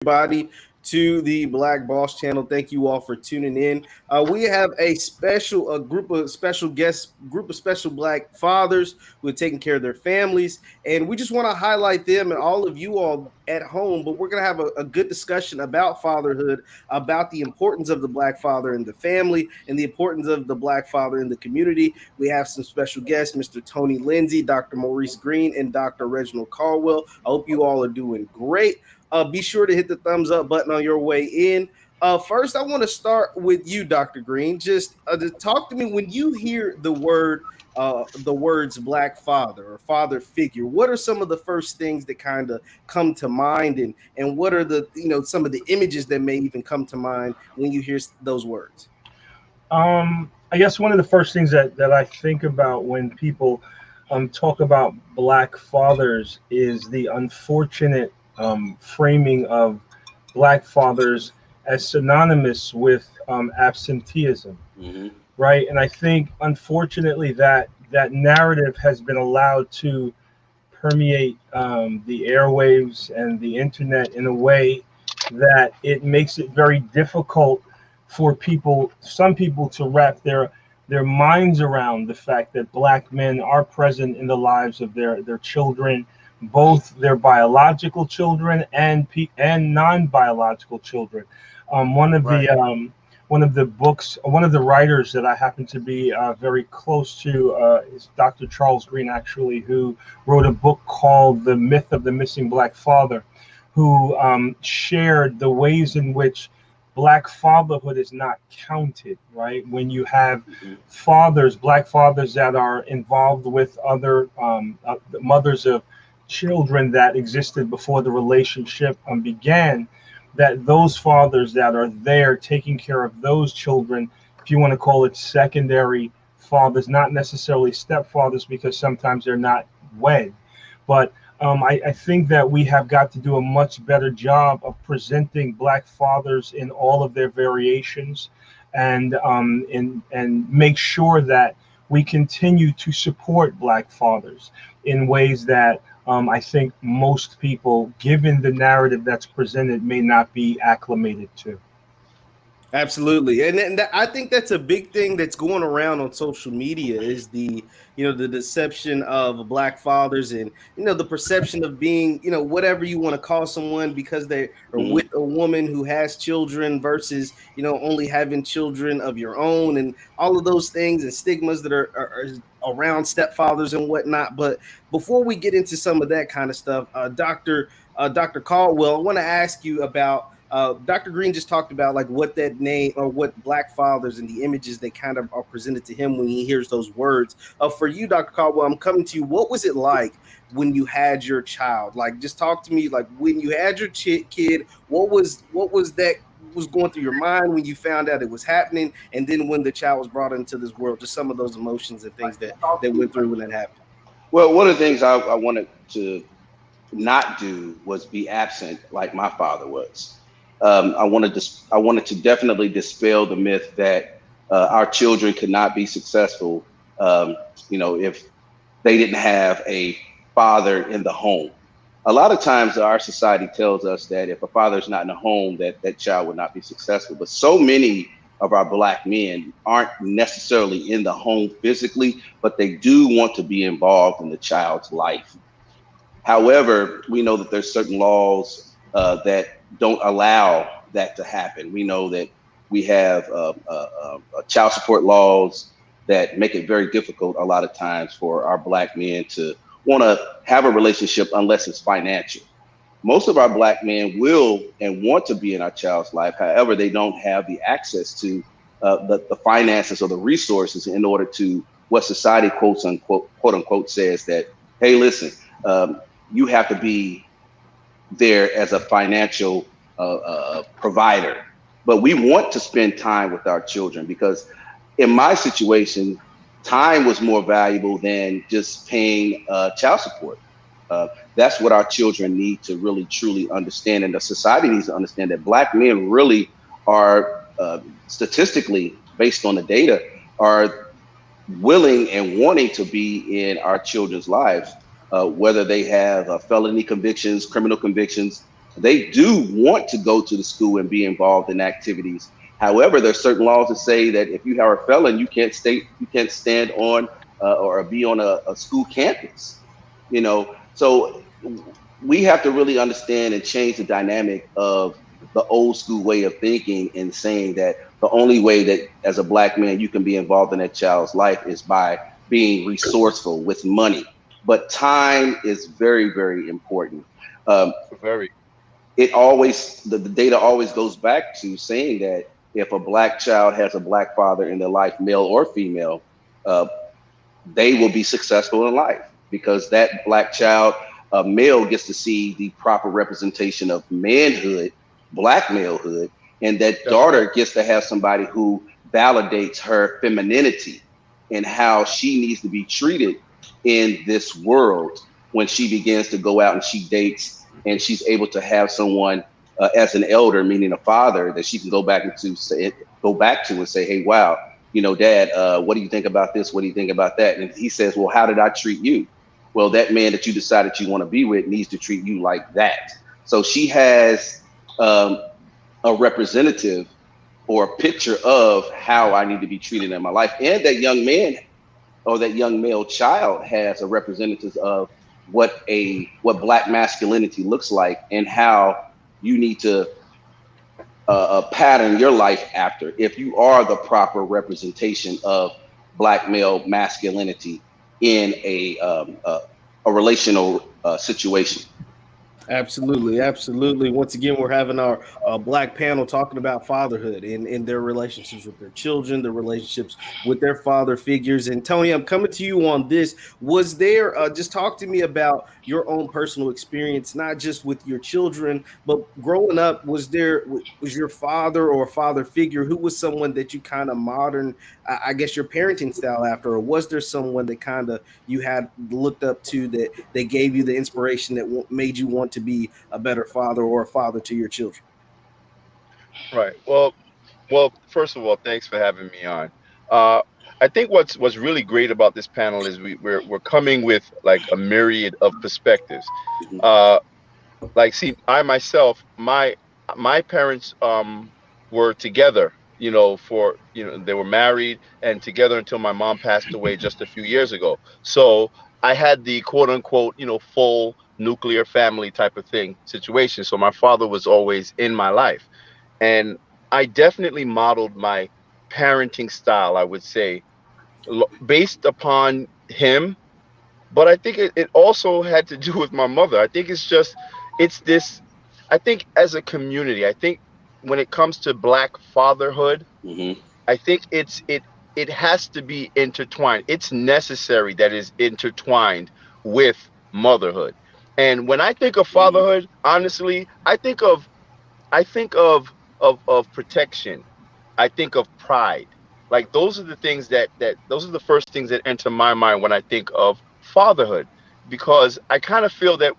everybody to the Black Boss Channel. Thank you all for tuning in. We have a group of special guests, group of special Black fathers who are taking care of their families, and we just want to highlight them and all of you all at home. But we're gonna have a good discussion about fatherhood, about the importance of the Black father in the family, and the importance of the Black father in the community. We have some special guests, Mr. Tony Lindsay, Dr. Maurice Green, and Dr. Reginald Caldwell. I hope you all are doing great. Be sure to hit the thumbs up button on your way in. First, I want to start with you, Dr. Green. Just talk to me when you hear the words Black father or father figure. What are some of the first things that kind of come to mind, and what are the some of the images that may even come to mind when you hear those words? I guess one of the first things that I think about when people talk about Black fathers is the unfortunate framing of Black fathers as synonymous with absenteeism, Mm-hmm. right? And I think, unfortunately, that narrative has been allowed to permeate the airwaves and the internet in a way that it makes it very difficult for some people, to wrap their minds around the fact that Black men are present in the lives of their children, both their biological children and non-biological children. One of Right. one of the writers that I happen to be very close to is Dr. Charles Green, actually, who wrote a book called The Myth of the Missing Black Father, who shared the ways in which Black fatherhood is not counted, right? When you have Black fathers that are involved with other mothers of children that existed before the relationship began, that those fathers that are there taking care of those children, if you want to call it secondary fathers, not necessarily stepfathers, because sometimes they're not wed, but I think that we have got to do a much better job of presenting Black fathers in all of their variations, and make sure that we continue to support Black fathers in ways that I think most people, given the narrative that's presented, may not be acclimated to. Absolutely, and I think that's a big thing that's going around on social media is the deception of Black fathers, and the perception of being whatever you want to call someone because they are Mhm. with a woman who has children versus only having children of your own, and all of those things and stigmas that are around stepfathers and whatnot. But before we get into some of that kind of stuff, Dr. Caldwell, I want to ask you about. Dr. Green just talked about like what that name or what Black fathers and the images that kind of are presented to him when he hears those words. For you, Dr. Caldwell, I'm coming to you. What was it like when you had your child? Like, just talk to me. Like when you had your kid, what was that was going through your mind when you found out it was happening, and then when the child was brought into this world? Just some of those emotions and things that went through when that happened. Well, one of the things I wanted to not do was be absent like my father was. I wanted to definitely dispel the myth that our children could not be successful, if they didn't have a father in the home. A lot of times, our society tells us that if a father is not in the home, that child would not be successful. But so many of our Black men aren't necessarily in the home physically, but they do want to be involved in the child's life. However, we know that there's certain laws that don't allow that to happen. We know that we have child support laws that make it very difficult a lot of times for our Black men to want to have a relationship unless it's financial. Most of our Black men will and want to be in our child's life. However, they don't have the access to the finances or the resources in order to what society quote unquote says that, hey, listen, you have to be there as a financial provider. But we want to spend time with our children because in my situation, time was more valuable than just paying child support. That's what our children need to really truly understand, and the society needs to understand that Black men really are statistically based on the data are willing and wanting to be in our children's lives, whether they have felony convictions, criminal convictions, They do want to go to the school and be involved in activities. However, there's certain laws that say that if you are a felon, you can't stand on or be on a school campus. You know, so we have to really understand and change the dynamic of the old school way of thinking and saying that the only way that as a black man you can be involved in that child's life is by being resourceful with money. But time is very, very important. Um, Very. the data always goes back to saying that if a black child has a black father in their life, male or female, uh, they will be successful in life because that black child, male, gets to see the proper representation of manhood, black malehood, and that That's right. daughter gets to have somebody who validates her femininity and how she needs to be treated in this world when she begins to go out and she dates and she's able to have someone as an elder, meaning a father, that she can go back to and say, "Hey, wow, you know, Dad, what do you think about this? What do you think about that?" And he says, "Well, how did I treat you?" Well, that man that you decided you want to be with needs to treat you like that. So she has um, a representative or a picture of how I need to be treated in my life. And that young man or that young male child has a representative of what black masculinity looks like and how you need to pattern your life after if you are the proper representation of black male masculinity in a relational situation. Absolutely, absolutely. Once again, we're having our black panel talking about fatherhood and their relationships with their children, their relationships with their father figures. And Tony, I'm coming to you on this. Was there, just talk to me about your own personal experience, not just with your children, but growing up, was your father or father figure who was someone that you kind of modern, I guess, your parenting style after, or was there someone that kind of you had looked up to that they gave you the inspiration that made you want to be a better father or a father to your children? Right. Well, first of all, thanks for having me on. Uh, I think what's really great about this panel is we're coming with like a myriad of perspectives. Mhm. Uh, like, see, I myself, my parents were together. They were married and together until my mom passed away just a few years ago. So I had the quote unquote, full nuclear family type of thing situation. So my father was always in my life. And I definitely modeled my parenting style, I would say, based upon him. But I think it also had to do with my mother. I think it's this, I think as a community, I think when it comes to black fatherhood, Mhm. I think it has to be intertwined. It's necessary that is intertwined with motherhood. And when I think of Mhm. fatherhood, honestly, I think of protection. I think of pride. Like those are the things that those are the first things that enter my mind when I think of fatherhood, because I kind of feel that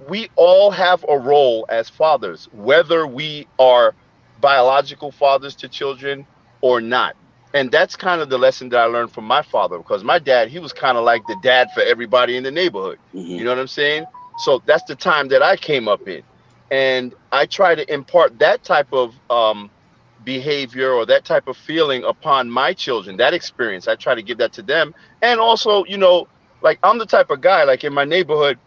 we all have a role as fathers, whether we are biological fathers to children or not. And that's kind of the lesson that I learned from my father, because my dad, he was kind of like the dad for everybody in the neighborhood. You Mhm. know what I'm saying? So that's the time that I came up in. And I try to impart that type of behavior or that type of feeling upon my children, that experience. I try to give that to them. And also, like I'm the type of guy, like in my neighborhood,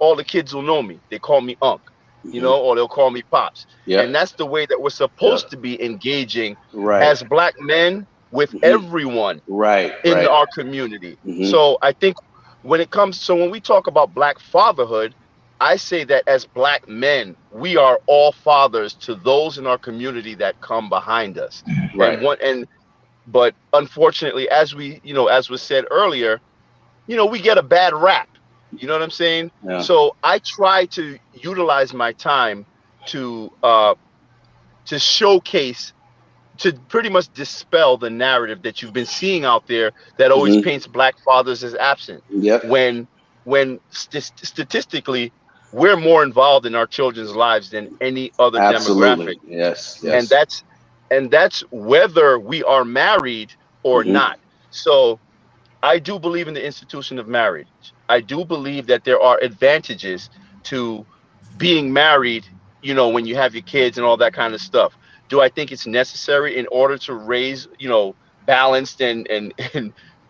all the kids will know me. They call me Unc, Mhm. or they'll call me Pops. And Yep. that's the way that we're Yep. supposed to be engaging Right. as black men with Mhm. everyone Right. in Right. our community. Mhm. So I think when we talk about black fatherhood, I say that as black men, we are all fathers to those in our community that come behind us. Right. And but unfortunately, as was said earlier, we get a bad rap. You know what I'm saying? Yeah. So I try to utilize my time to uh to showcase, to pretty much dispel the narrative that you've been seeing out there that always Mhm. paints black fathers as absent, Yep. when statistically we're more involved in our children's lives than any other demographic. Absolutely. Yes. And Yes. that's whether we are married or Mhm. not. So I do believe in the institution of marriage. I do believe that there are advantages to being married you know, when you have your kids and all that kind of stuff. Do I think it's necessary in order to raise, you know, balanced and and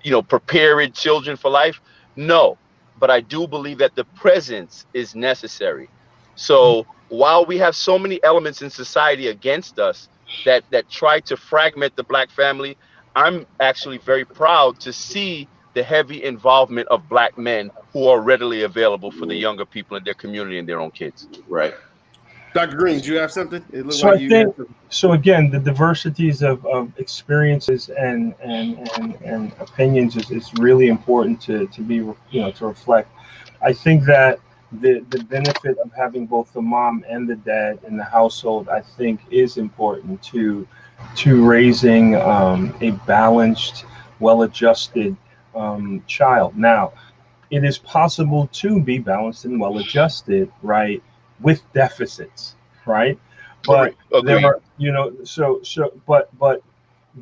you know, prepared children for life? No, but I do believe that the presence is necessary. So while we have so many elements in society against us that try to fragment the black family, I'm actually very proud to see the heavy involvement of black men who are readily available for the Mhm. younger people in their community and their own kids. Right. Dr. Green, do you have something? It looked So like I you had think something. so again, the diversities of experiences and opinions is really important to be to reflect. I think that the benefit of having both the mom and the dad in the household, I think, is important to raising a balanced, well-adjusted child. Now, it is possible to be balanced and well-adjusted, right, with deficits, right? But there Agreed. are, but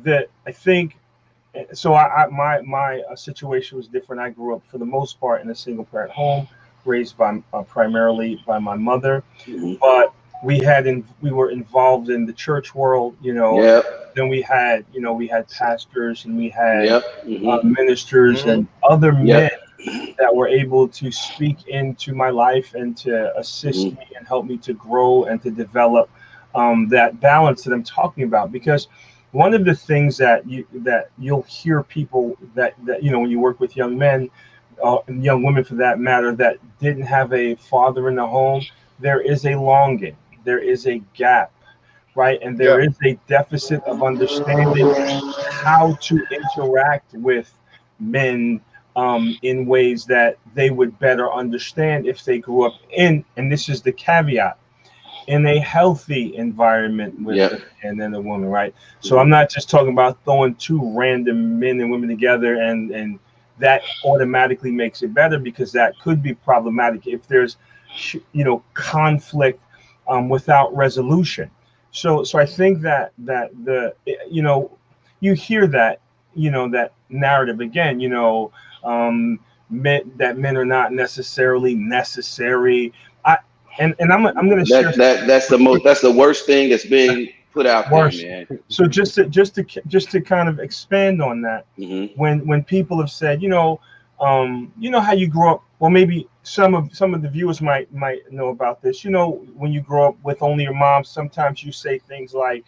that I think so. My situation was different. I grew up for the most part in a single parent home, raised by primarily by my mother, Mhm. but we were involved in the church world, Yep. then we had pastors and we had Yep. Hmm. ministers Hmm. and other men Yep. that were able to speak into my life and to assist Hmm. me and help me to grow and to develop that balance that I'm talking about. Because one of the things that you'll hear people that when you work with young men, and young women for that matter, that didn't have a father in the home, there is a longing, there is a gap, right, and there Yeah. is a deficit of understanding how to interact with men in ways that they would better understand if they grew up in, and this is the caveat, in a healthy environment with Yep. a man and a woman, right? So Hmm. I'm not just talking about throwing two random men and women together and that automatically makes it better, because that could be problematic if there's conflict without resolution. So I think that the you hear that that narrative again, men are not necessarily necessary. I and I'm going to share That's the worst thing that's being put out there, worse. man. So just to kind of expand on that, Hmm. when people have said, how you grow up. Well, maybe some of the viewers might know about this. When you grow up with only your mom, sometimes you say things like,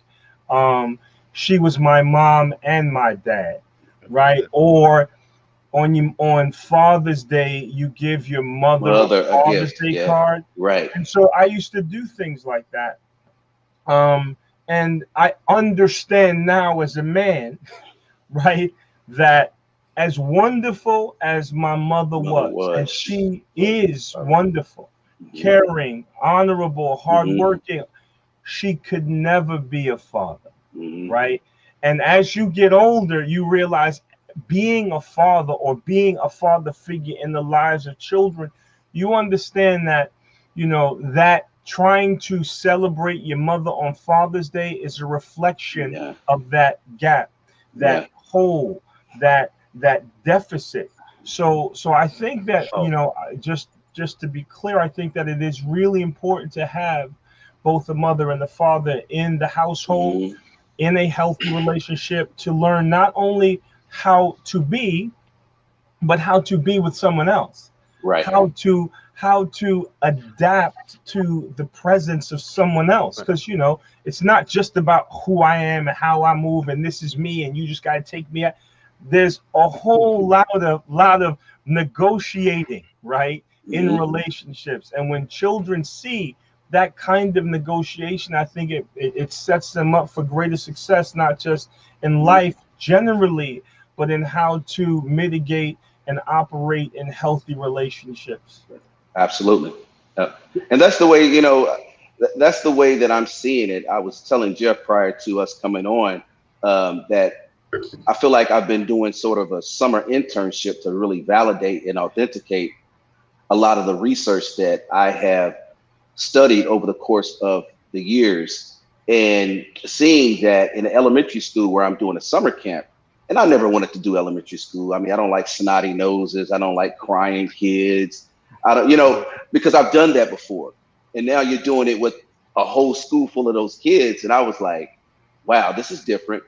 "She was my mom and my dad," I've heard right? that. Or on Father's Day, you give your mother a Mother, a Father's gift. Day Yeah. card, Right. and so I used to do things like that. Um, and I understand now as a man, right, that as wonderful as my mother Mother was, and was. she is wonderful, Hmm. caring, honorable, Hmm. hardworking, she could never be a father, Hmm. right? And as you get older, you realize being a father or being a father figure in the lives of children, you understand that, that trying to celebrate your mother on Father's Day is a reflection Yeah. of that gap, that Yeah. hole, that deficit. So I think that, Oh, just to be clear, I think that it is really important to have both the mother and the father in the household Hmm. in a healthy relationship, to learn not only how to be, but how to be with someone else, Right. how to adapt to the presence of someone else, right. because it's not just about who I am and how I move and this is me and you just got to take me out. There's a whole lot of negotiating, right, in Hmm. relationships, and when children see that kind of negotiation, I think it sets them up for greater success, not just in life generally, but in how to mitigate and operate in healthy relationships. Absolutely. Yeah. And that's the way, that's the way that I'm seeing it. I was telling Jeff prior to us coming on that I feel like I've been doing sort of a summer internship to really validate and authenticate a lot of the research that I have studied over the course of the years, and seeing that in elementary school where I'm doing a summer camp. And I never wanted to do elementary school. I mean, I don't like snotty noses. I don't like crying kids. I don't, because I've done that before. And now you're doing it with a whole school full of those kids. And I was like, wow, this is different.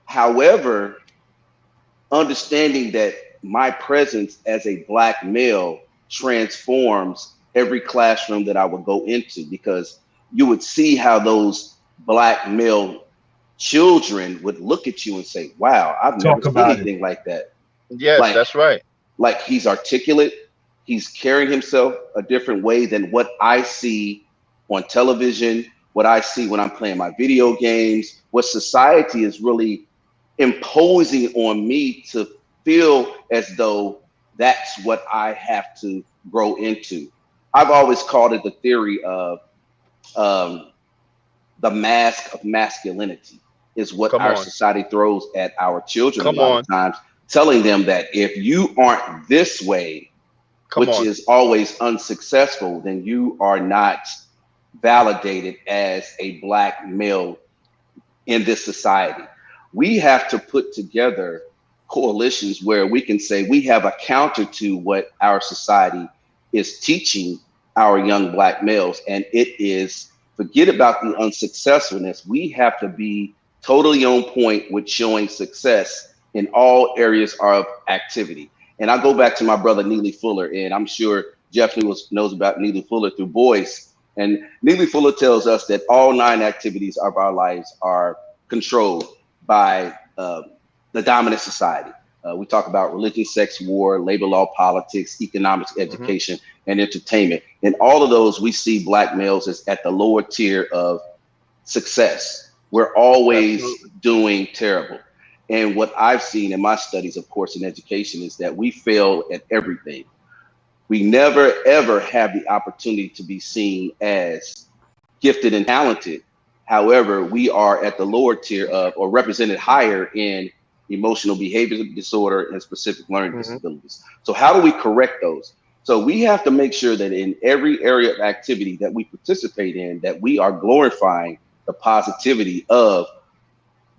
However, understanding that my presence as a black male transforms every classroom that I would go into, because you would see how those black male children would look at you and say, wow, I've never Talk seen about it. anything like that. Yes, Like, that's right. like he's articulate, he's carrying himself a different way than what I see on television, what I see when I'm playing my video games, what society is really imposing on me to feel as though that's what I have to grow into. I've always called it the theory of um, the mask of masculinity, is what Come our on. society throws at our children a Come lot of on. times, telling them that if you aren't this way, Come which on. is always unsuccessful, then you are not validated as a black male in this society. We have to put together coalitions where we can say we have a counter to what our society is teaching our young black males. And it is, forget about the unsuccessfulness. We have to be totally on point with showing success in all areas of activity. And I go back to my brother Neely Fuller, and I'm sure Jeff knows about Neely Fuller through Boyce. And Neely Fuller tells us that all 9 activities of our lives are controlled by the dominant society. We talk about religion, sex, war, labor law, politics, economics, education, and entertainment. And all of those, we see black males as at the lower tier of success. We're always Absolutely. doing terrible. And what I've seen in my studies, of course, in education, is that we fail at everything. We never, ever have the opportunity to be seen as gifted and talented. However, we are at the lower tier of, or represented higher in emotional behavior disorder and specific learning disabilities. So how do we correct those? So we have to make sure that in every area of activity that we participate in, that we are glorifying the positivity of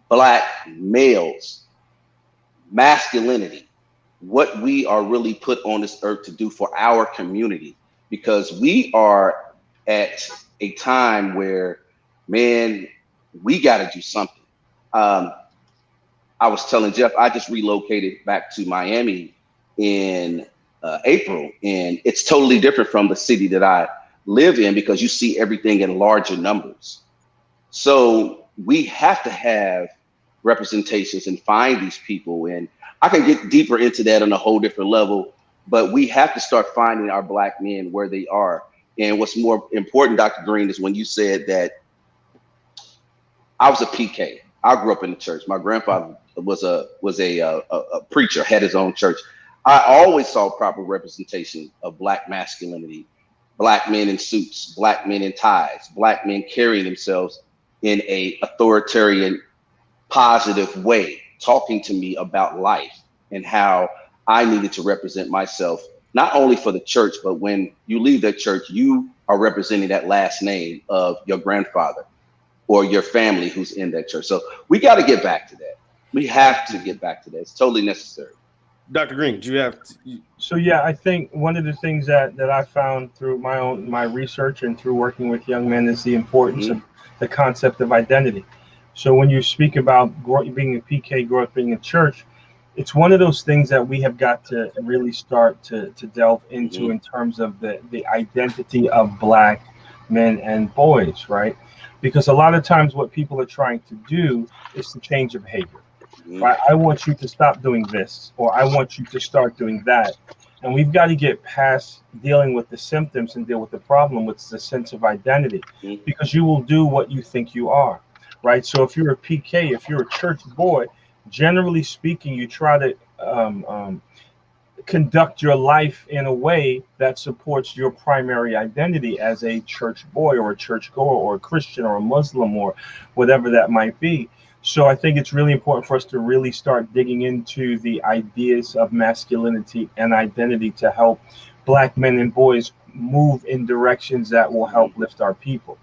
black males, masculinity, what we are really put on this earth to do for our community, because we are at a time where, man, we got to do something. Um, I was telling Jeff, I just relocated back to Miami in April, and it's totally different from the city that I live in, because you see everything in larger numbers. So we have to have representations and find these people. And I can get deeper into that on a whole different level, but we have to start finding our black men where they are. And what's more important, Dr. Green, is when you said that I was a PK. I grew up in the church. My grandfather was a preacher, had his own church. I always saw proper representation of black masculinity, black men in suits, black men in ties, black men carrying themselves in a authoritarian, positive way, talking to me about life and how I needed to represent myself, not only for the church, but when you leave that church, you are representing that last name of your grandfather or your family who's in that church. So we got to get back to that. We have to get back to that. It's totally necessary. Dr. Green, do you have So yeah, I think one of the things that I found through my research and through working with young men is the importance of the concept of identity. So when you speak about being a PK, grow up being a church, it's one of those things that we have got to really start to delve into in terms of the identity of black men and boys, right? Because a lot of times what people are trying to do is to change your behavior. Right? I want you to stop doing this, or I want you to start doing that. And we've got to get past dealing with the symptoms and deal with the problem, which is a sense of identity, because you will do what you think you are, right? So if you're a PK, if you're a church boy, generally speaking, you try to conduct your life in a way that supports your primary identity as a church boy or a church goer or a Christian or a Muslim or whatever that might be. So I think it's really important for us to really start digging into the ideas of masculinity and identity to help black men and boys move in directions that will help lift our people.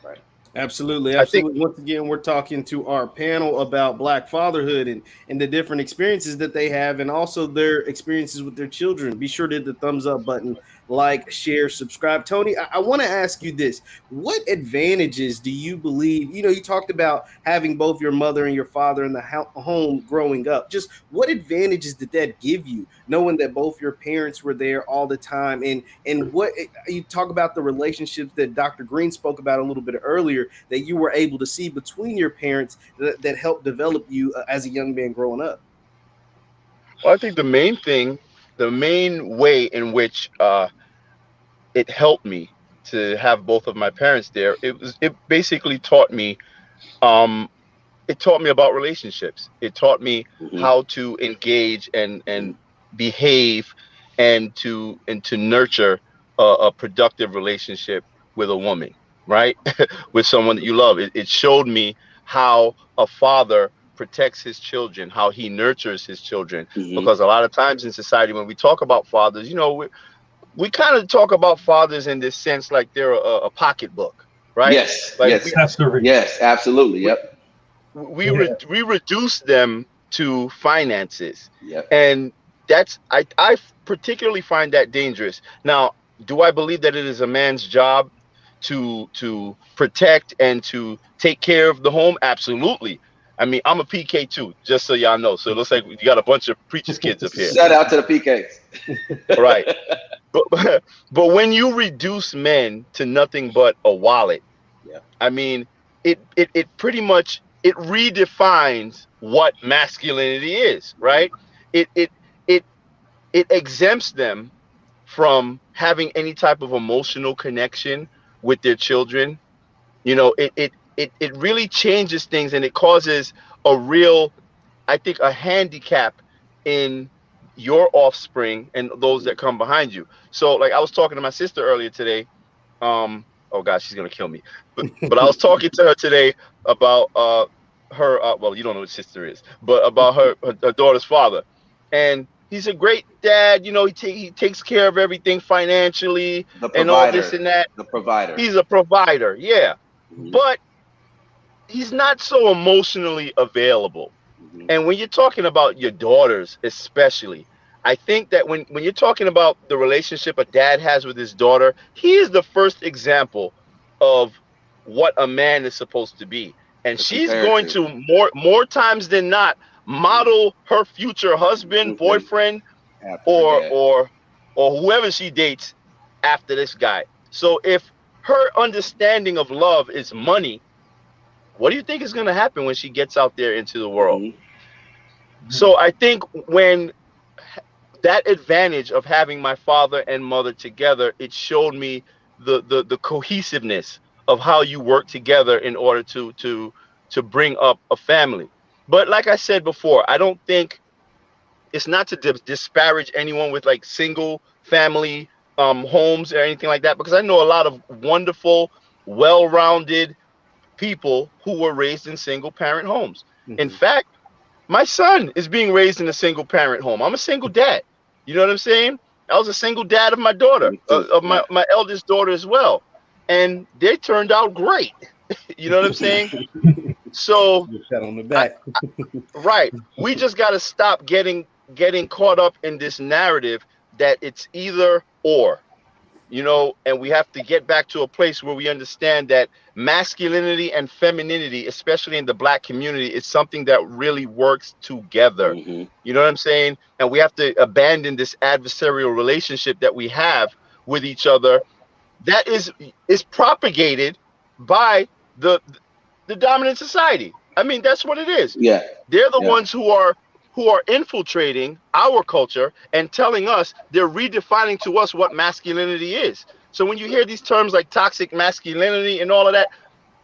Right. Absolutely, I think absolutely. Once again, we're talking to our panel about black fatherhood and the different experiences that they have, and also their experiences with their children. Be sure to hit the thumbs up button like, share, subscribe. Tony, I want to ask you this. What advantages do you believe, you talked about having both your mother and your father in the home growing up. Just what advantages did that give you, knowing that both your parents were there all the time? And what you talk about the relationships that Dr. Green spoke about a little bit earlier that you were able to see between your parents that helped develop you as a young man growing up. Well, I think the main way in which it helped me to have both of my parents there, it basically taught me um, it taught me about relationships. It taught me Hmm. how to engage and behave and to nurture a productive relationship with a woman, right? With someone that you love. It showed me how a father protects his children, how he nurtures his children. Hmm. Because a lot of times in society, when we talk about fathers, we kind of talk about fathers in this sense like they're a pocketbook, right? Yes, Like yes, Accessory. yes, absolutely. we Yep, Yeah. we reduce them to finances, yep. and I particularly find that dangerous. Now, do I believe that it is a man's job to protect and to take care of the home? Absolutely. I mean, I'm a PK too, just so y'all know. So it looks like you got a bunch of preachers kids up here. Shout out to the PKs. All right. But but when you reduce men to nothing but a wallet, Yeah. I mean, it pretty much it redefines what masculinity is, right? It it it it exempts them from having any type of emotional connection with their children. It really changes things, and it causes a real, I think, a handicap in your offspring and those that come behind you. So like I was talking to my sister earlier today. Oh gosh, she's gonna kill me. But I was talking to her today about her well, you don't know what sister is, but about her daughter's father. And he's a great dad, he takes care of everything financially The and all this provider. and that. The provider. He's a provider, yeah. Hmm. But he's not so emotionally available. Hmm. And when you're talking about your daughters, especially, I think that when you're talking about the relationship a dad has with his daughter, he is the first example of what a man is supposed to be. And To she's compare going to. to more times than not model her future husband, Husband boyfriend, after her or dad. or or whoever she dates after this guy. So if her understanding of love is money, what do you think is going to happen when she gets out there into the world? Hmm. So I think when that advantage of having my father and mother together, it showed me the cohesiveness of how you work together in order to bring up a family. But like I said before, I don't think it's not to disparage anyone with like single family homes or anything like that, because I know a lot of wonderful, well-rounded people who were raised in single parent homes. In Mhm. fact, my son is being raised in a single parent home. I'm a single dad. You know what I'm saying? I was a single dad of my daughter, Me too. of Yeah. my eldest daughter as well. And they turned out great. You know what I'm saying? So, Pat on the I, back. right. We just got to stop getting caught up in this narrative that it's either or. And we have to get back to a place where we understand that masculinity and femininity, especially in the black community, is something that really works together. Hmm. You know what I'm saying? And we have to abandon this adversarial relationship that we have with each other that is propagated by the the dominant society. I mean, that's what it is. Yeah. They're the Yeah. ones who are infiltrating our culture and telling us, they're redefining to us what masculinity is. So when you hear these terms like toxic masculinity and all of that,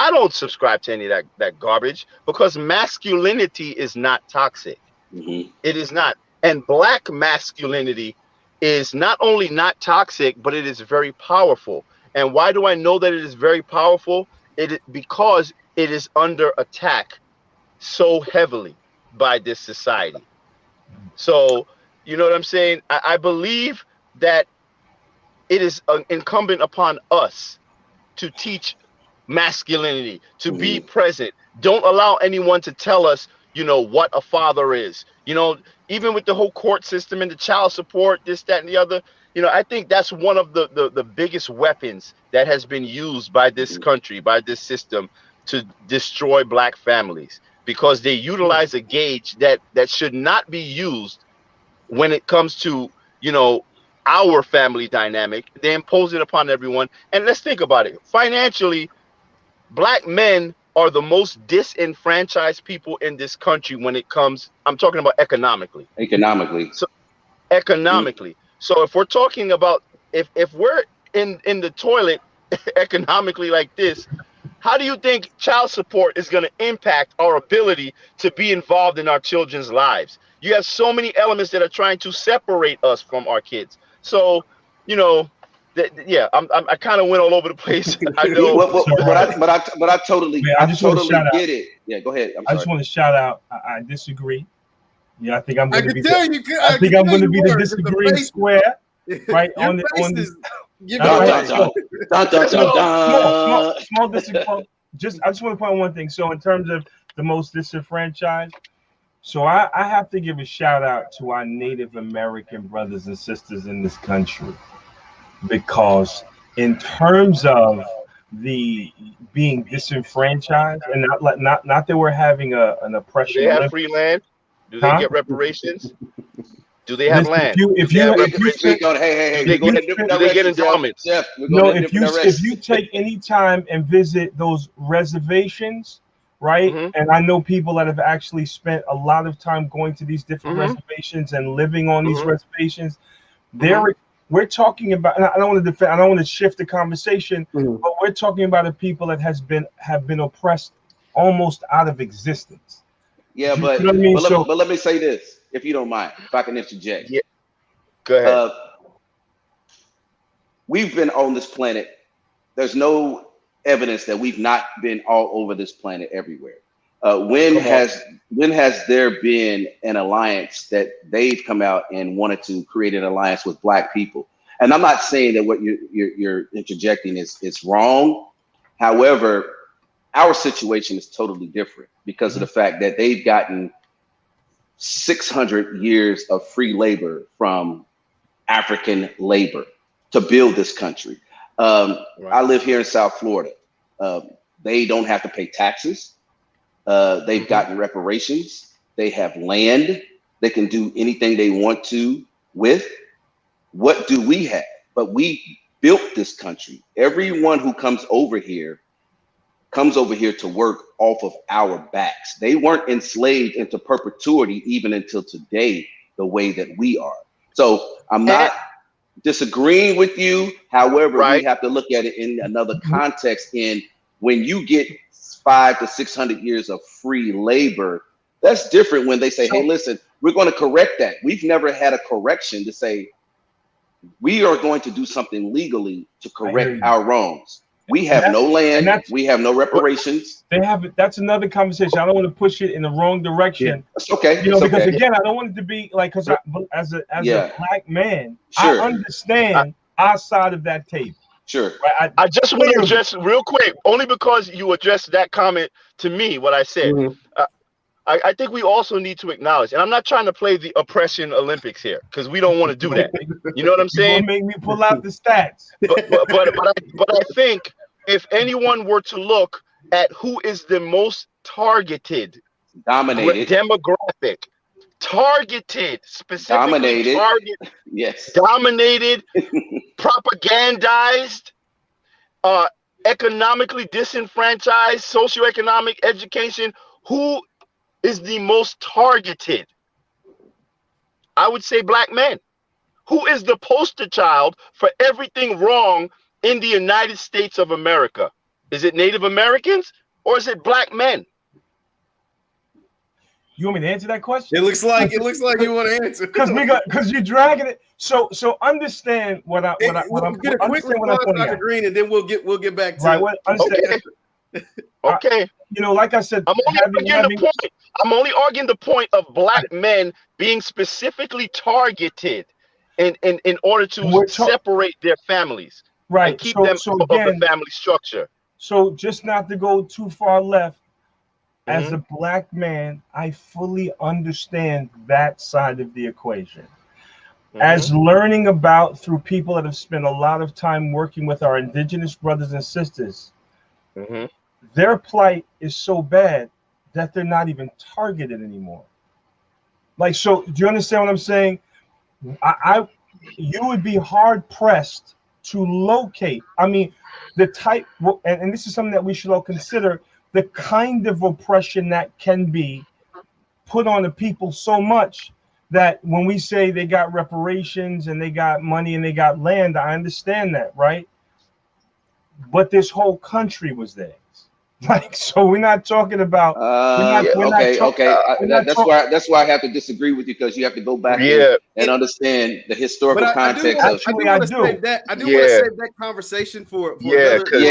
I don't subscribe to any of that garbage, because masculinity is not toxic. Hmm. It is not. And black masculinity is not only not toxic, but it is very powerful. And why do I know that it is very powerful? Because it is under attack so heavily by this society. So, you know what I'm saying? I believe that it is incumbent upon us to teach masculinity, to be Hmm. present. Don't allow anyone to tell us, what a father is. Even with the whole court system and the child support, this, that, and the other, I think that's one of the biggest weapons that has been used by this country, by this system, to destroy black families, because they utilize a gauge that should not be used when it comes to, our family dynamic. They impose it upon everyone. And let's think about it. Financially, black men are the most disenfranchised people in this country when it comes, I'm talking about economically. Economically. So economically. So if we're talking about, if we're in the toilet economically like this, how do you think child support is going to impact our ability to be involved in our children's lives? You have so many elements that are trying to separate us from our kids. So, yeah, I kind of went all over the place. I know. But I totally, Man, I just want to totally shout out. get it. Yeah, go ahead. I just want to shout out. I disagree. Yeah, I think I'm going to be. I think I'm going to be the were, disagreeing square, right? Your on face the. is giving Dun, away. dun, dun, dun, dun, dun. Small disagreement. I just want to point out one thing. So in terms of the most disenfranchised, so I have to give a shout out to our Native American brothers and sisters in this country, because in terms of the being disenfranchised, and not that we're having an oppression. Do they have free land? Do they get reparations? Do they have Listen, land? if you Hey, do they get endowments? Jeff, we're no, going if you take any time and visit those reservations, right? Mhm. And I know people that have actually spent a lot of time going to these different Mhm. reservations and living on these Mhm. reservations. We're talking about, and I don't want to defend, I don't want to shift the conversation, but we're talking about a people that have been oppressed almost out of existence. Yeah, You but know what I mean? but let me say this, if you don't mind, if I can interject. Yeah. Go ahead. We've been on this planet. There's no evidence that we've not been all over this planet everywhere. When has there been an alliance that they've come out and wanted to create an alliance with black people? And I'm not saying that what you're interjecting is wrong. However, our situation is totally different because of the fact that they've gotten 600 years of free labor from African labor to build this country. Right. I live here in South Florida. They don't have to pay taxes. They've gotten reparations. They have land. They can do anything they want to with. What do we have? But we built this country. Everyone who comes over here to work off of our backs. They weren't enslaved into perpetuity even until today, the way that we are. So I'm not disagreeing with you. However, we have to look at it in another context. In when you get 500 to 600 years of free labor, that's different when they say, hey, listen, we're going to correct that. We've never had a correction to say, we are going to do something legally to correct our wrongs. We have no land. We have no reparations. That's another conversation. I don't want to push it in the wrong direction. That's okay. Because again, I don't want it to be like, because as a black man, I understand our side of that table. Sure. Right? I just want to address real quick, only because you addressed that comment to me, what I said. I think we also need to acknowledge, and I'm not trying to play the oppression Olympics here, because we don't want to do that. You know what I'm saying? Make me pull out the stats. But I think if anyone were to look at who is the most targeted, dominated demographic, targeted, specifically dominated, propagandized, economically disenfranchised, socioeconomic education, who is the most targeted? I would say black men. Who is the poster child for everything wrong in the United States of America? Is it Native Americans or is it black men? You want me to answer that question? It looks like you want to answer because you're dragging it. So understand what I'm get a quick response, Dr. Green, and then we'll get back to right. Okay. Like I said, I'm only arguing the point of black men being specifically targeted in order to separate their families, right? And keep them of the family structure. So just not to go too far left, as a black man, I fully understand that side of the equation. as learning about through people that have spent a lot of time working with our indigenous brothers and sisters, their plight is so bad that they're not even targeted anymore. Like, so do you understand what I'm saying? You would be hard pressed to locate. I mean, the type, and this is something that we should all consider, the kind of oppression that can be put on the people so much that when we say they got reparations and they got money and they got land, I understand that, right? But this whole country was theirs. Like, so we're not talking about. That's why I have to disagree with you, because you have to go back and understand the historical But context of. I do want to save that. I do want to save that conversation for another. Please,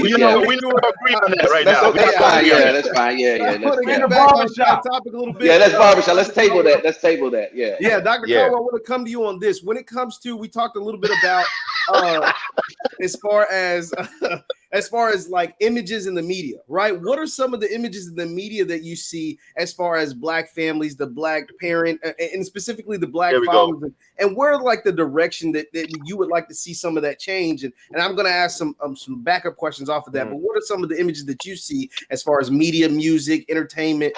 we don't agree on that right now. Okay, fine. That's fine. I want to get back on topic a little bit. Yeah, that's barbershop. Let's table that. Yeah, Dr. Carl, I want to come to you on this. When it comes to, we talked a little bit about as far as like images in the media, right? What are some of the images in the media that you see as far as Black families, the Black parent, and specifically the Black fathers, and where like the direction that you would like to see some of that change? And I'm going to ask some backup questions off of that. But what are some of the images that you see as far as media, music, entertainment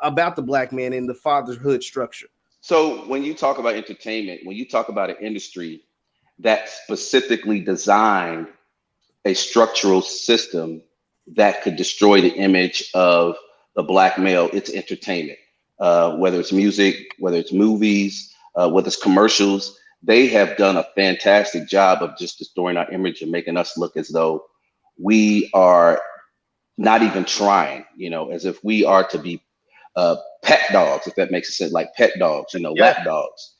about the Black man and the fatherhood structure? So when you talk about entertainment, when you talk about an industry that specifically designed a structural system that could destroy the image of the Black male, it's entertainment. Whether it's music, whether it's movies, whether it's commercials, they have done a fantastic job of just destroying our image and making us look as though we are not even trying, as if we are to be pet dogs, if that makes sense, like pet dogs, lap dogs.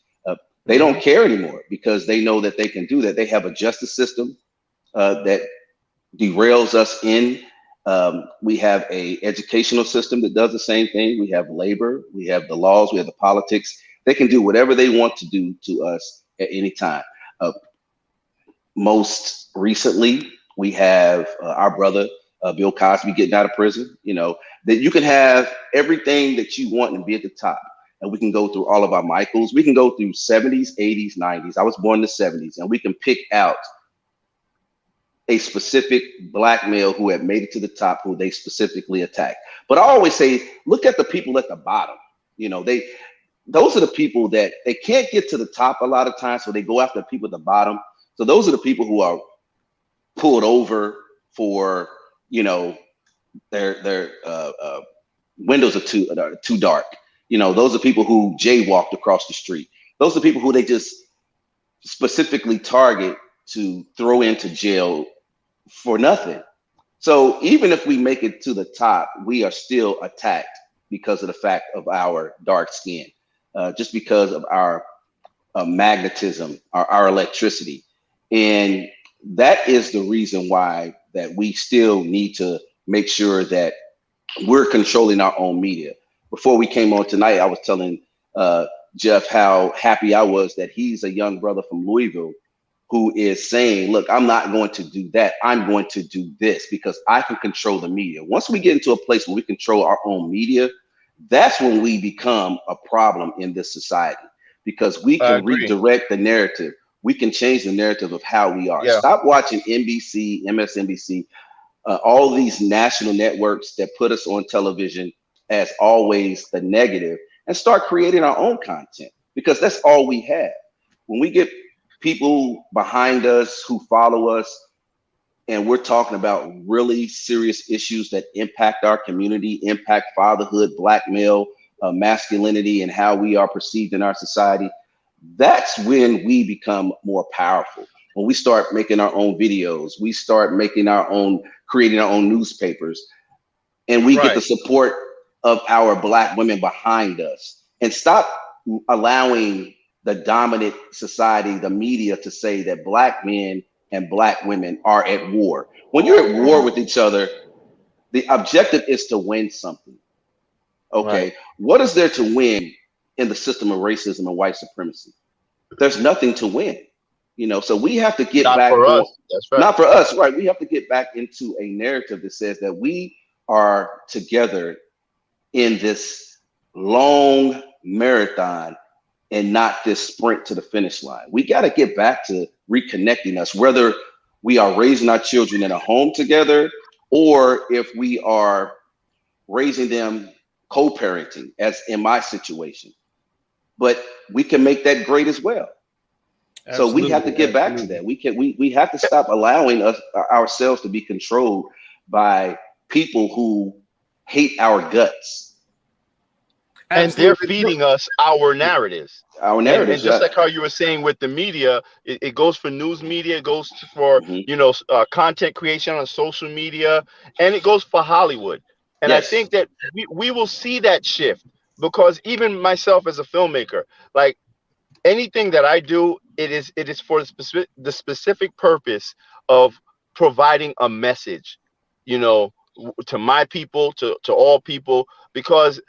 They don't care anymore because they know that they can do that. They have a justice system that derails us in. We have a educational system that does the same thing. We have labor, we have the laws, we have the politics. They can do whatever they want to do to us at any time. Most recently, we have our brother, Bill Cosby, getting out of prison. That you can have everything that you want and be at the top. And we can go through all of our Michaels. We can go through 70s, 80s, 90s. I was born in the 70s, and we can pick out a specific Black male who had made it to the top, who they specifically attacked. But I always say, look at the people at the bottom. Those are the people that they can't get to the top a lot of times, so they go after the people at the bottom. So those are the people who are pulled over for, their windows are too dark. Those are people who jaywalked across the street. Those are people who they just specifically target to throw into jail for nothing. So even if we make it to the top, we are still attacked because of the fact of our dark skin, just because of our magnetism, our electricity. And that is the reason why that we still need to make sure that we're controlling our own media. Before we came on tonight, I was telling Jeff how happy I was that he's a young brother from Louisville who is saying, look, I'm not going to do that. I'm going to do this because I can control the media. Once we get into a place where we control our own media, that's when we become a problem in this society, because we can redirect the narrative. We can change the narrative of how we are. Yeah. Stop watching NBC, MSNBC, all these national networks that put us on television as always the negative, and start creating our own content, because that's all we have. When we get people behind us who follow us and we're talking about really serious issues that impact our community, impact fatherhood, Black male masculinity, and how we are perceived in our society, that's when we become more powerful. When we start making our own videos, we start making creating our own newspapers, and we get the support of our Black women behind us, and stop allowing the dominant society, the media, to say that Black men and Black women are at war. When you're at war with each other, the objective is to win something. Okay. Right. What is there to win in the system of racism and white supremacy? There's nothing to win, so we have to get back. Not for us, right? We have to get back into a narrative that says that we are together in this long marathon and not this sprint to the finish line. We got to get back to reconnecting us, whether we are raising our children in a home together or if we are raising them co-parenting, as in my situation. But we can make that great as well. So we have to get back to that. We have to stop allowing ourselves to be controlled by people who hate our guts. And they're feeding us our narratives. Our narratives. And just like how you were saying with the media, it goes for news media, it goes for content creation on social media, and it goes for Hollywood. And I think that we will see that shift, because even myself as a filmmaker, like anything that I do, it is for the specific purpose of providing a message, to my people, to all people, because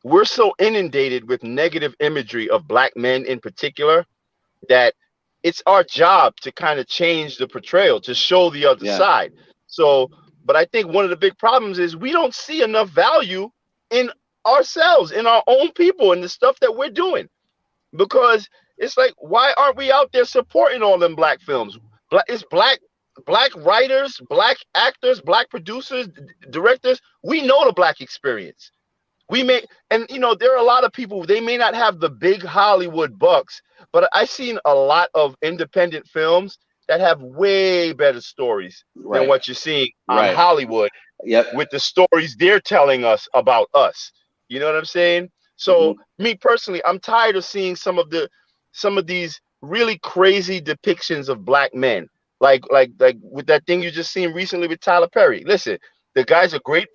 we're so inundated with negative imagery of Black men in particular that it's our job to kind of change the portrayal, to show the other side. So, but I think one of the big problems is we don't see enough value in ourselves, in our own people, and the stuff that we're doing. Because it's like, why aren't we out there supporting all them Black films? It's black writers, Black actors, Black producers, directors. We know the Black experience. And there are a lot of people, they may not have the big Hollywood bucks, but I've seen a lot of independent films that have way better stories than what you're seeing on Hollywood with the stories they're telling us about us. You know what I'm saying? So me personally, I'm tired of seeing some of these really crazy depictions of Black men, like with that thing you just seen recently with Tyler Perry. Listen, the guy's a great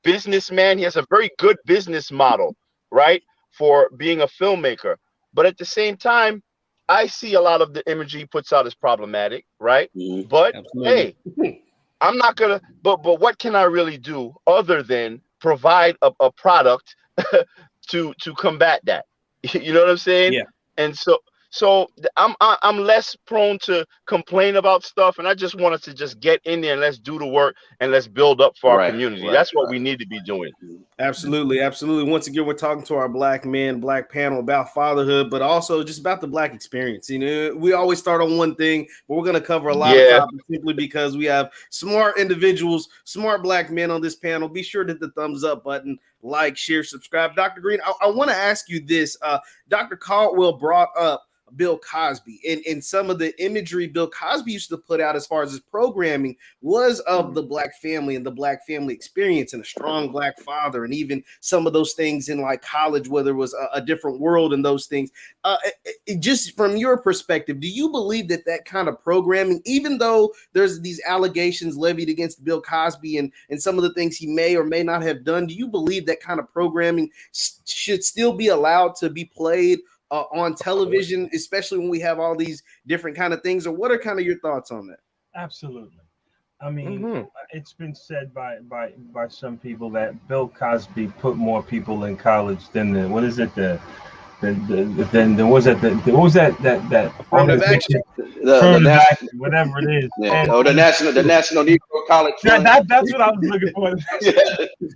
businessman. He has a very good business model, right, for being a filmmaker. But at the same time, I see a lot of the imagery he puts out as problematic, right? But hey, I'm not gonna. But what can I really do other than provide a product to combat that? You know what I'm saying? Yeah. And so I'm less prone to complain about stuff, and I just want us to just get in there and let's do the work and let's build up for our community. That's what we need to be doing. Absolutely. Once again, we're talking to our Black men, Black panel about fatherhood, but also just about the Black experience. We always start on one thing, but we're going to cover a lot of topics simply because we have smart individuals, smart Black men on this panel. Be sure to hit the thumbs up button, like, share, subscribe. Dr. Green, I want to ask you this. Dr. Caldwell brought up Bill Cosby, and some of the imagery Bill Cosby used to put out as far as his programming was of the Black family and the Black family experience and a strong Black father, and even some of those things in like college, whether it was a different world and those things. Just from your perspective, do you believe that kind of programming, even though there's these allegations levied against Bill Cosby and some of the things he may or may not have done, do you believe that kind of programming should still be allowed to be played on television, especially when we have all these different kind of things? Or what are kind of your thoughts on that? Absolutely. I mean, it's been said by some people that Bill Cosby put more people in college than what was that whatever it is. Yeah. The National Negro College Fund. That's what I was looking for.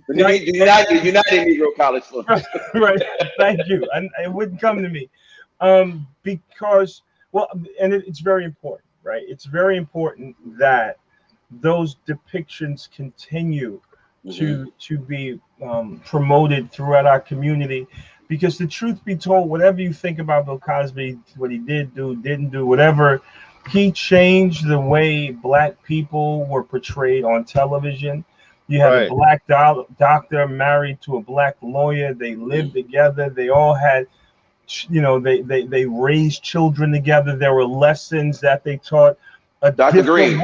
The United Negro College Fund. Right. Thank you. And it wouldn't come to me. Because it's very important, right? It's very important that those depictions continue to be promoted throughout our community. Because the truth be told, whatever you think about Bill Cosby, what he did do, didn't do, whatever, he changed the way Black people were portrayed on television. You had a Black doctor married to a Black lawyer. They lived together. They all had, they raised children together. There were lessons that they taught. Dr. Green,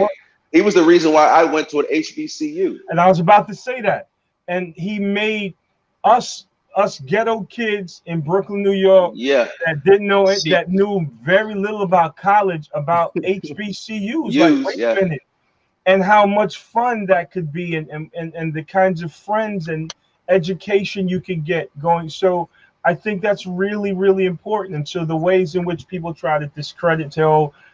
he was the reason why I went to an HBCU. And I was about to say that. And he made us ghetto kids in Brooklyn, New York, that didn't know it, that knew very little about college, about HBCUs. Wait a minute. And how much fun that could be, and the kinds of friends and education you could get going. So I think that's really, really important. And so the ways in which people try to discredit,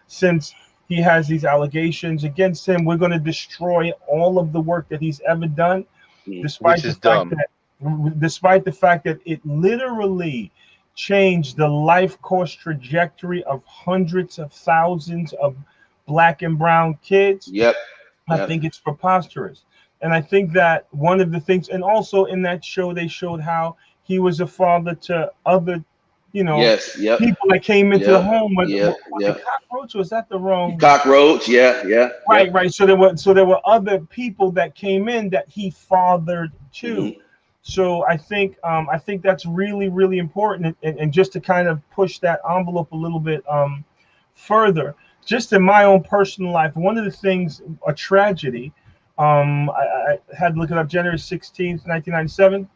since he has these allegations against him, we're going to destroy all of the work that he's ever done, despite the fact that it literally change the life course trajectory of hundreds of thousands of black and brown kids, Yep. I Yep. think it's preposterous. And I think that one of the things, and also in that show, they showed how he was a father to other, you know, Yes. Yep. people that came into the Yep. home. Yep. Was it Yep. cockroach? Or was that the wrong? Cockroach. Yeah. Yeah. Right, Yep. right. So there were other people that came in that he fathered too. Hmm. So I think that's really really important, and just to kind of push that envelope a little bit further, just in my own personal life, one of the things, a tragedy, I had to look it up, January 16th, 1997,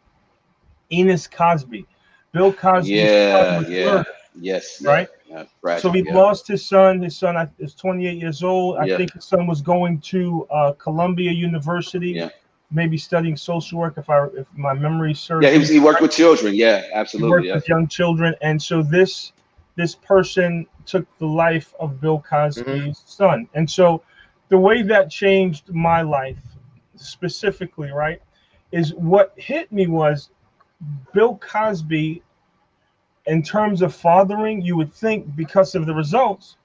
Enos Cosby, Bill Cosby's son Yeah. was Yeah. murdered, Yes. right? Yep. Yeah. So Tragic. he Yep. lost his son. His son is 28 years old. I Yeah. think his son was going to Columbia University, Yeah. maybe studying social work, if my memory Yeah. serves me. He worked with children. Yeah. He Absolutely. worked Yeah. with young children, and so this person took the life of Bill Hmm. Cosby's son. And so the way that changed my life specifically, right, is what hit me was Bill Cosby, in terms of fathering, you would think because of the results,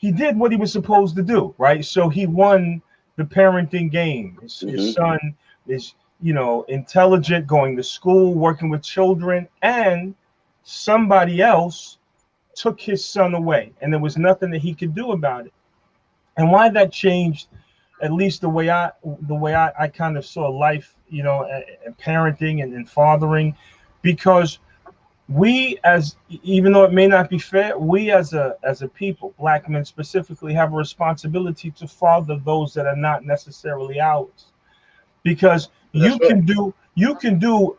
he did what he was supposed to do, right? So he won the parenting game. His Hmm. son is, intelligent, going to school, working with children, and somebody else took his son away, and there was nothing that he could do about it. And why that changed, at least the way I kind of saw life, and parenting and fathering, because we, as even though it may not be fair, we as a people, black men specifically, have a responsibility to father those that are not necessarily ours, because That's right. you can do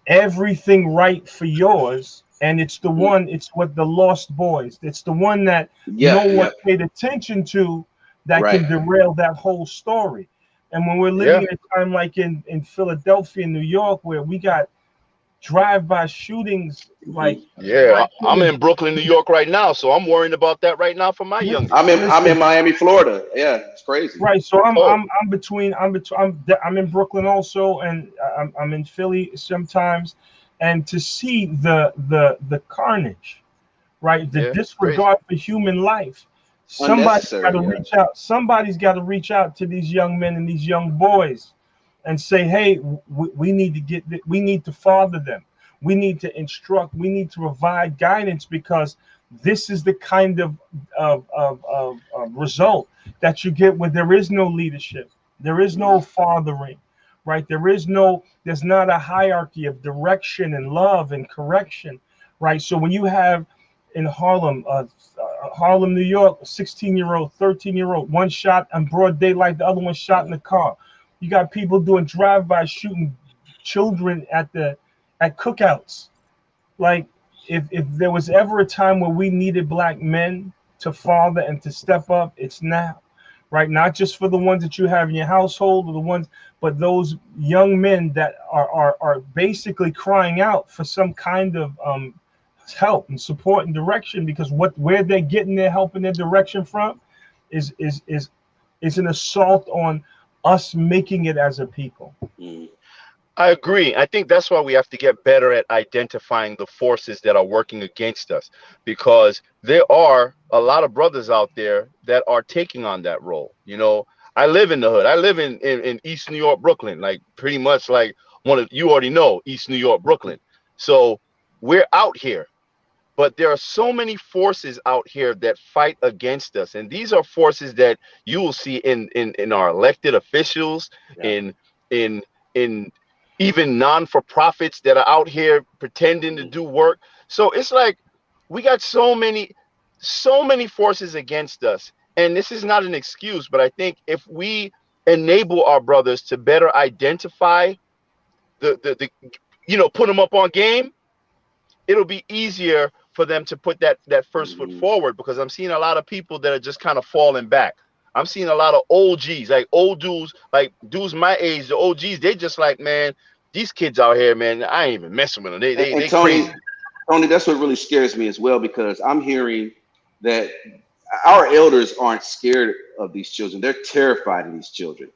everything right for yours, and Hmm. it's what the lost boys, it's the one that no Yeah. one Yep. paid attention to, that Right. can derail that whole story. And when we're living Yeah. in a time like in Philadelphia, New York, where we got drive-by shootings, like Hmm. Yeah. I can't I'm even. in Brooklyn, New York right now, so I'm worrying about that right now for my youngest. I'm in Listen, Miami, Florida. Yeah. It's crazy. right. So I'm Oh, I'm I'm between I'm in Brooklyn also, and I'm in Philly sometimes, and to see the carnage, right? The yeah. Crazy. disregard for human life. Unnecessary. Yeah. Somebody's got to reach out to these young men and these young boys and say, hey, we need to we need to father them. We need to instruct. We need to provide guidance, because this is the kind of result that you get when there is no leadership. There is no Hmm. fathering, right? There's not a hierarchy of direction and love and correction, right? So when you have in Harlem, New York, a 16-year-old, 13-year-old, one shot in broad daylight, the other one shot in the car. You got people doing drive-by shooting children at cookouts. Like, if there was ever a time where we needed black men to father and to step up, it's now, right? Not just for the ones that you have in your household, or the ones, but those young men that are basically crying out for some kind of help and support and direction, because where they're getting their help and their direction from is an assault on us making it as a people. Hmm. I agree. I think that's why we have to get better at identifying the forces that are working against us, because there are a lot of brothers out there that are taking on that role. I live in the hood. I live in East New York, Brooklyn, like pretty much like one of you already know East New York, Brooklyn. So we're out here, but there are so many forces out here that fight against us, and these are forces that you will see in our elected officials, Yeah. in in in even non-for-profits that are out here pretending to Hmm. do work. So it's like we got so many forces against us, and this is not an excuse, but I think if we enable our brothers to better identify put them up on game, it'll be easier for them to put that first foot Hmm. forward, because I'm seeing a lot of people that are just kind of falling back. I'm seeing a lot of OGs, like old dudes, like dudes my age, the OGs. They just like, man, these kids out here, man, I ain't even messing with them. They they And they crazy. Tony, that's what really scares me as well, because I'm hearing that our elders aren't scared of these children; they're terrified of these children.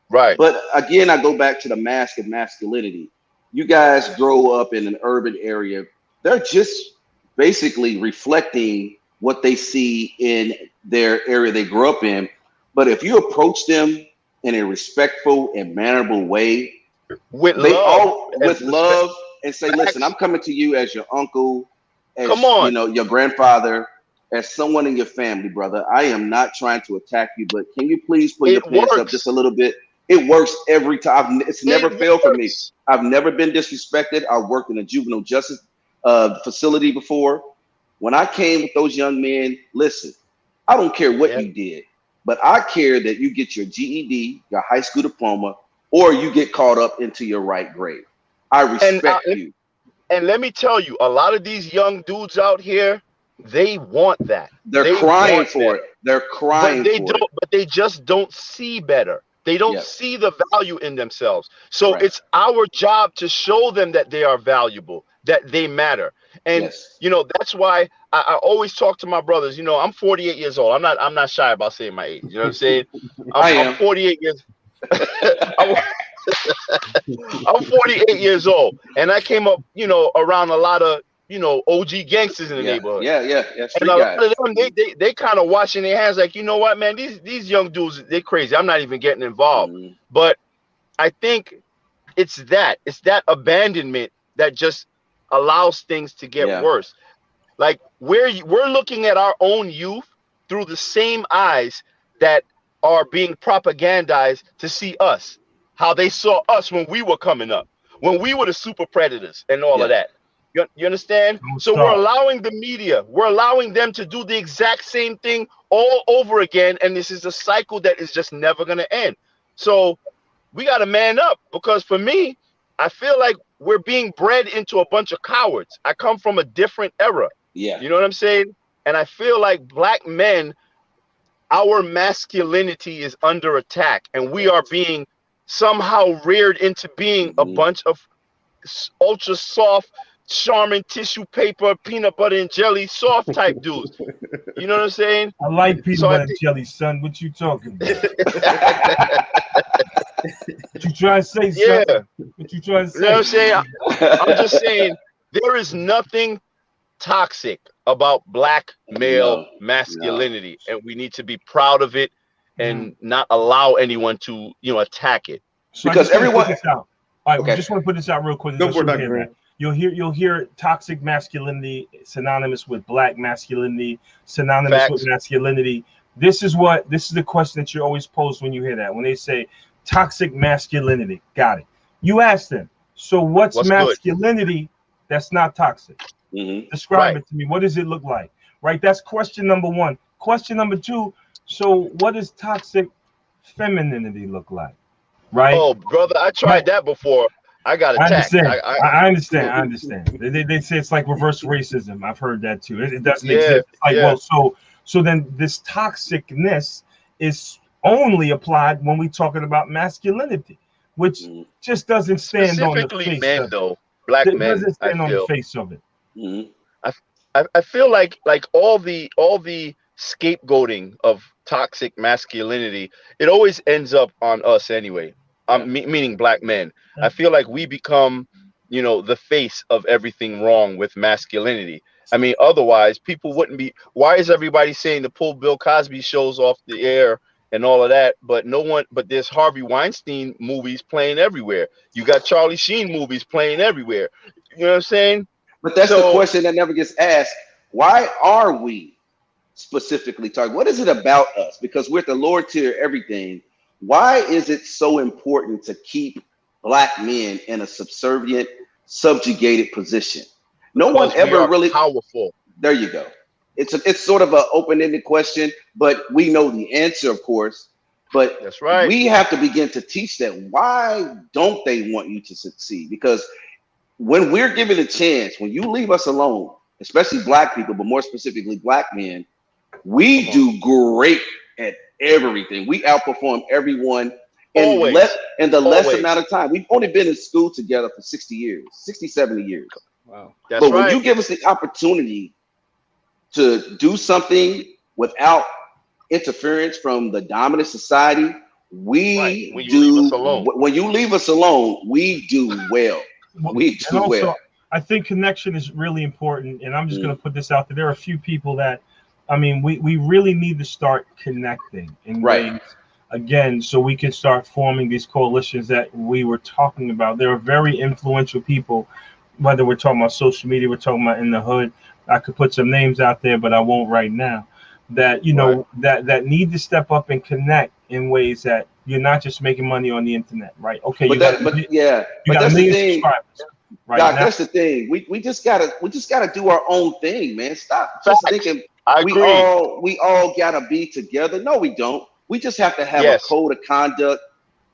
Right. But again, I go back to the mask of masculinity. You guys grow up in an urban area. they're just basically reflecting what they see in their area they grew up in. But if you approach them in a respectful and mannerable way, with they love all and with respect. love and say, listen, I'm Facts. coming to you as your uncle, Come as on. your grandfather, as someone in your family, brother. I am not trying to attack you, but can you please pull your It pants up just a works. little bit? It works every time. It's never It failed for me. works. I've never been disrespected. I worked in a juvenile justice facility before. When I came with those young men, listen, I don't care what Yeah. you did, but I care that you get your GED, your high school diploma, or you get caught up into your right grade. I And respect you. let me tell you, a lot of these young dudes out here, they want that. They're They crying want for it. better. They're But crying they for it. don't, but they just don't see better. They don't Yes. see the value in themselves. So Right. it's our job to show them that they are valuable, that they matter. And Yes. that's why I always talk to my brothers. I'm 48 years old. I'm not shy about saying my age. You know what I'm saying? I I'm am. 48 years. I'm, I'm 48 years old, and I came up, around a lot of, OG gangsters in the Yeah. neighborhood. Yeah. Yeah. Yeah. And Street a lot guys. of them, they kind of washing their hands like, you know what, man, these young dudes, they crazy. I'm not even getting involved. Mhm. But I think it's that abandonment that just allows things to get Yeah. worse. Like we're looking at our own youth through the same eyes that are being propagandized to see us, how they saw us when we were coming up, when we were the super predators and all of Yeah. that. You understand? Don't So we're start. allowing the media, we're allowing them to do the exact same thing all over again, and this is a cycle that is just never going to end. So we got to man up, because for me, I feel like we're being bred into a bunch of cowards. I come from a different era. Yeah. You know what I'm saying? And I feel like black men, our masculinity is under attack, and we are being somehow reared into being a Mhm. bunch of ultra soft, Charmin tissue paper, peanut butter and jelly, soft type dudes. You know what I'm saying? I like peanut So I butter and think, jelly, son. What you talking about? What you trying to say, son? yeah, What you trying to you know what say? I'm saying? I'm just saying there is nothing toxic about black male No. No. masculinity, and we need to be proud of it Mm. and not allow anyone to attack it. So I Because just want to put everyone. this out. All right, we Okay. just want to put this out real quick, Go just for so it, you Dr. hear Green. that. You'll hear toxic masculinity synonymous with black masculinity, synonymous with Facts. masculinity. This is the question that you always pose when you hear that. When they say toxic masculinity, got it. You ask them, so what's What's good? masculinity that's not toxic? Hmm. Describe Right. it to me. What does it look like? Right? That's question number one. Question number two, so what does toxic femininity look like? Right? Oh, brother, I Right. tried that before. I got I attacked. understand. I I understand. I understand. They say it's like reverse racism. I've heard that too. It doesn't yeah, exist. It's like, yeah. well, so then this toxicness is only applied when we're talking about masculinity, which just doesn't stand on the Specifically face men, of it. though. Black It men, doesn't I stand on the feel. face of it. Hmm. I feel like all the scapegoating of toxic masculinity, it always ends up on us anyway. Yeah. Meaning black men. I feel like we become, the face of everything wrong with masculinity. I mean, otherwise people wouldn't be. Why is everybody saying to pull Bill Cosby shows off the air and all of that? But no one. But there's Harvey Weinstein movies playing everywhere. You got Charlie Sheen movies playing everywhere. You know what I'm saying? But that's the So question that never gets asked. Why are we specifically talking? What is it about us? Because we're at the lower tier everything. Why is it so important to keep black men in a subservient, subjugated position? No one because we ever are really. powerful. There you go. It's sort of an open-ended question, but we know the answer, of course. But That's right. we have to begin to teach that. Why don't they want you to succeed? Because when we're given a chance, when you leave us alone, especially black people, but more specifically black men, Come we on. do great at everything. We outperform everyone Always. in the less Always. amount of time. We've only been in school together for 60 years, 60, 70 years. Wow. That's But when right. you give us the opportunity to do something without interference from the dominant society, Right. we When you leave us do. alone. When you leave us alone, we do well. We And do well. I think connection is really important, and I'm just going to put this out there. There are a few people that, I mean, we really need to start connecting in Right. ways, again, so we can start forming these coalitions that we were talking about. There are very influential people, whether we're talking about social media, we're talking about in the hood. I could put some names out there, but I won't right now. That Right. that need to step up and connect in ways that you're not just making money on the internet, right? Okay, But that, but yeah, you but got a that's the million thing, subscribers right Doc. now. That's the thing. We just gotta do our own thing, man. Stop just Facts. thinking I we agree. all we all gotta be together. No, we don't. We just have to have a Yes. code of conduct.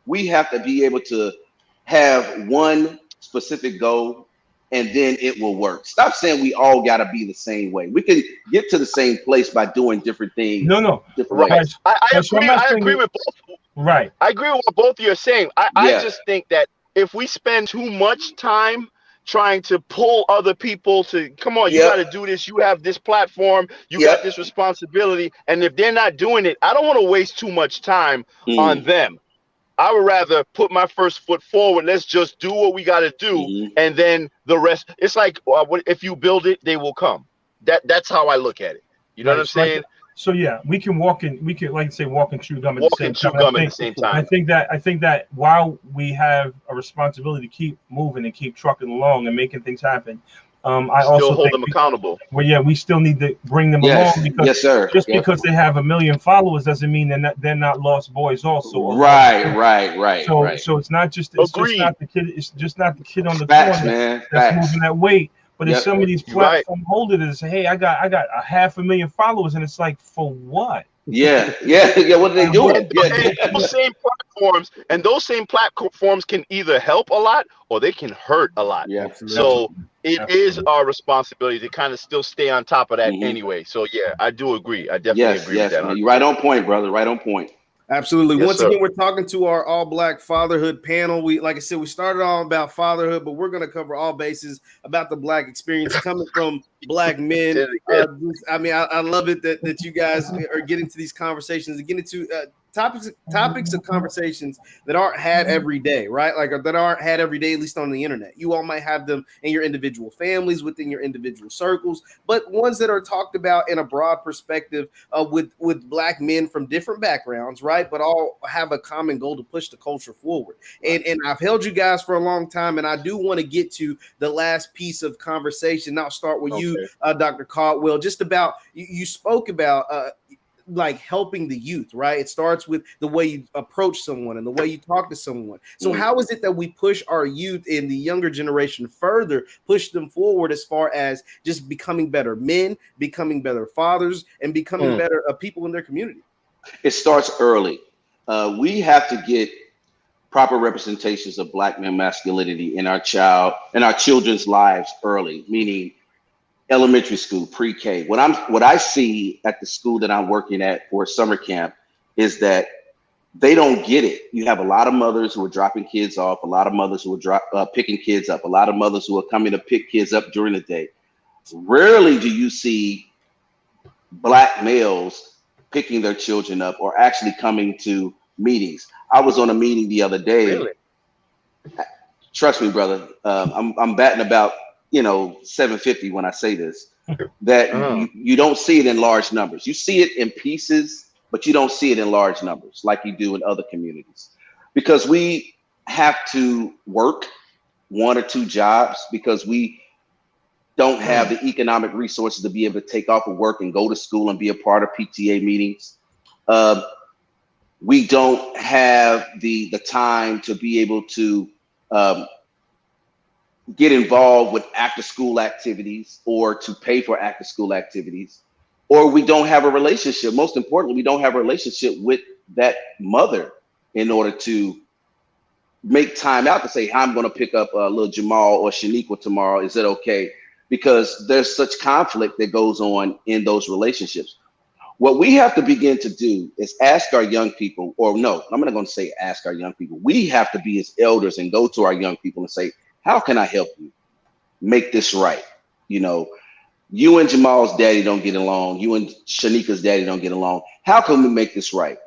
We have to be able to have one specific goal, and then it will work. Stop saying we all gotta be the same way. We can get to the same place by doing different No, things, no. different Right. ways. Guys, guys, so I'm not I saying agree it with both. right. I agree with what both of you are saying. I Yeah, just think that if we spend too much time trying to pull other people to come on, you yep, got to do this, you have this platform, you yep. got this responsibility, and if they're not doing it, I don't want to waste too much time on Mm, them. I would rather put my first foot forward. Let's just do what we got to do, hmm. and then the rest. It's like if you build it, they will come. That's how I look at it. You know what Right. I'm So saying? yeah, we can like say walk and chew gum at the Walk same and chew time. And gum at the same time. I think that while we have a responsibility to keep moving and keep trucking along and making things happen, I Still also hold think them accountable. we still need to bring them along, Yes, because yes, sir. just Yep. because they have a million followers doesn't mean they're not lost boys also, or lost Right, girls. right, right, So right. it's just Agreed. not the kid. It's just not the kid on the Facts, corner man. that's moving Facts. that weight. But it's Yep. some of these You're right. platform holders that say, "Hey, I got a 500,000 followers," and it's like, for what? Yeah, yeah, yeah. What are they And what? doing? Yeah. And those same platforms can either help a lot or they can hurt a lot. Yeah. Absolutely. So Absolutely, it is absolutely. our responsibility to kind of still stay on top of that Hmm. anyway. So yeah, I do agree. I definitely Yes, agree with yes, that man. You're right 100%. on point, brother. Right on point. Absolutely. Yes, Once sir. again, we're talking to our all black fatherhood panel. We, like I said, we started on about fatherhood, but we're going to cover all bases about the black experience coming from black men. Say it again. I mean, I love it that you guys are getting to these conversations and getting into topics of conversations that aren't had every day, right? Like that aren't had every day, at least on the internet. You all might have them in your individual families, within your individual circles, but ones that are talked about in a broad perspective, with black men from different backgrounds, right? But all have a common goal to push the culture forward. And I've held you guys for a long time, and I do want to get to the last piece of conversation. I'll start with you, Okay. Dr. Caldwell. Just about you spoke about. Like helping the youth, right? It starts with the way you approach someone and the way you talk to someone. So Mm. how is it that we push our youth in the younger generation further, push them forward as far as just becoming better men, becoming better fathers, and becoming Mm. better people in their community? It starts early. We have to get proper representations of black man masculinity in our children's lives early, meaning elementary school, pre-K. What I see at the school that I'm working at for summer camp is that they don't get it. You have a lot of mothers who are dropping kids off, a lot of mothers who are picking kids up, a lot of mothers who are coming to pick kids up during the day. Rarely do you see black males picking their children up or actually coming to meetings. I was on a meeting the other day. Really? Trust me, brother. I'm batting about 750 when I say this. That Uh, you don't see it in large numbers. You see it in pieces, but you don't see it in large numbers like you do in other communities, because we have to work one or two jobs because we don't have the economic resources to be able to take off of work and go to school and be a part of PTA meetings. Uh, we don't have the time to be able to um, get involved with after school activities or to pay for after school activities, or we don't have a relationship. Most importantly, we don't have a relationship with that mother in order to make time out to say, I'm going to pick up little Jamal or Shaniqua tomorrow. Is it okay? Because there's such conflict that goes on in those relationships. What we have to begin to do is ask our young people, or no, I'm not going to say ask our young people. We have to be as elders and go to our young people and say, how can I help you make this right? You know, you and Jamal's daddy don't get along. You and Shanika's daddy don't get along. How can we make this right?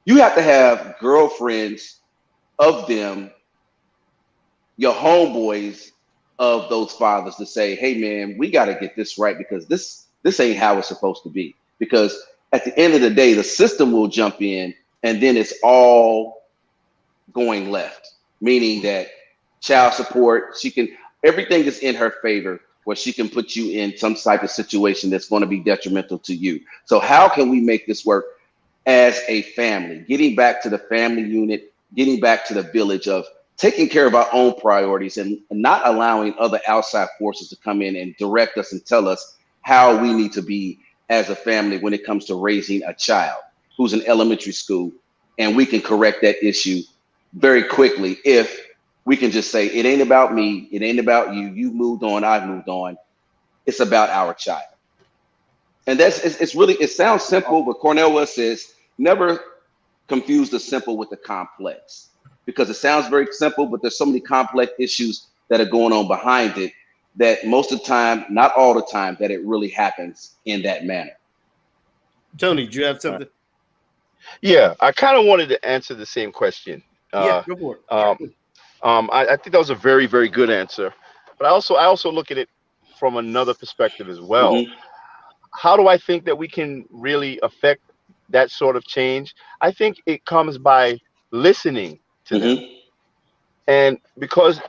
You have to have girlfriends of them, your homeboys, of those fathers to say, hey man, we got to get this right, because this ain't how it's supposed to be. Because at the end of the day, the system will jump in, and then it's all going left, meaning that child support, everything is in her favor, where she can put you in some type of situation that's going to be detrimental to you. So how can we make this work as a family, getting back to the family unit, getting back to the village of taking care of our own priorities, and not allowing other outside forces to come in and direct us and tell us how we need to be as a family when it comes to raising a child who's in elementary school. And we can correct that issue very quickly if we can just say, it ain't about me, it ain't about you, you moved on, I've moved on, it's about our child. And it's really, it sounds simple, but Cornell West says never confuse the simple with the complex, because it sounds very simple, but there's so many complex issues that are going on behind it that most of the time, not all the time, that it really happens in that manner. Tony, do you have something? Yeah, I kind of wanted to answer the same question. Yeah, go for it. I think that was a very, very good answer, but I also look at it from another perspective as well. Mm-hmm. How do I think that we can really affect that sort of change? I think it comes by listening to them. Mm-hmm. And because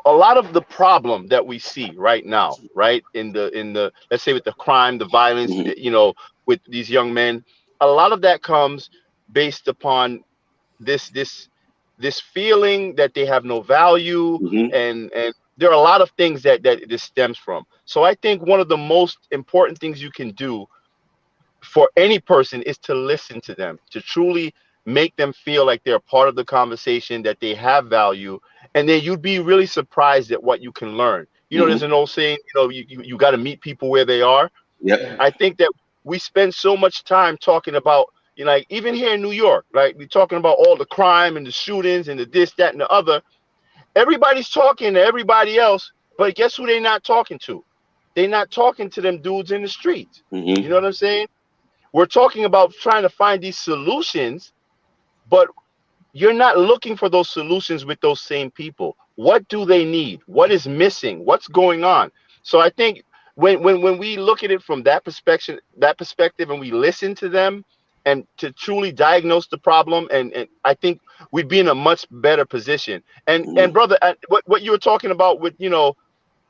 a lot of the problem that we see right now, right, in the let's say with the crime, the violence, Mm-hmm. with these young men, a lot of that comes based upon this feeling that they have no value, Mm-hmm. and there are a lot of things that this stems from. So I think one of the most important things you can do for any person is to listen to them, to truly make them feel like they're part of the conversation, that they have value, and then you'd be really surprised at what you can learn. There's Mm-hmm. an old saying, you got to meet people where they are. Yep. I think that we spend so much time talking about, like even here in New York, right? We're talking about all the crime and the shootings and the this, that, and the other. Everybody's talking to everybody else, but guess who they're not talking to? They're not talking to them dudes in the streets. You know Mm-hmm. what I'm saying? We're talking about trying to find these solutions, but you're not looking for those solutions with those same people. What do they need? What is missing? What's going on? So I think when we look at it from that perspective, and we listen to them and to truly diagnose the problem, and I think we'd be in a much better position. And Mm-hmm. brother, what you were talking about with,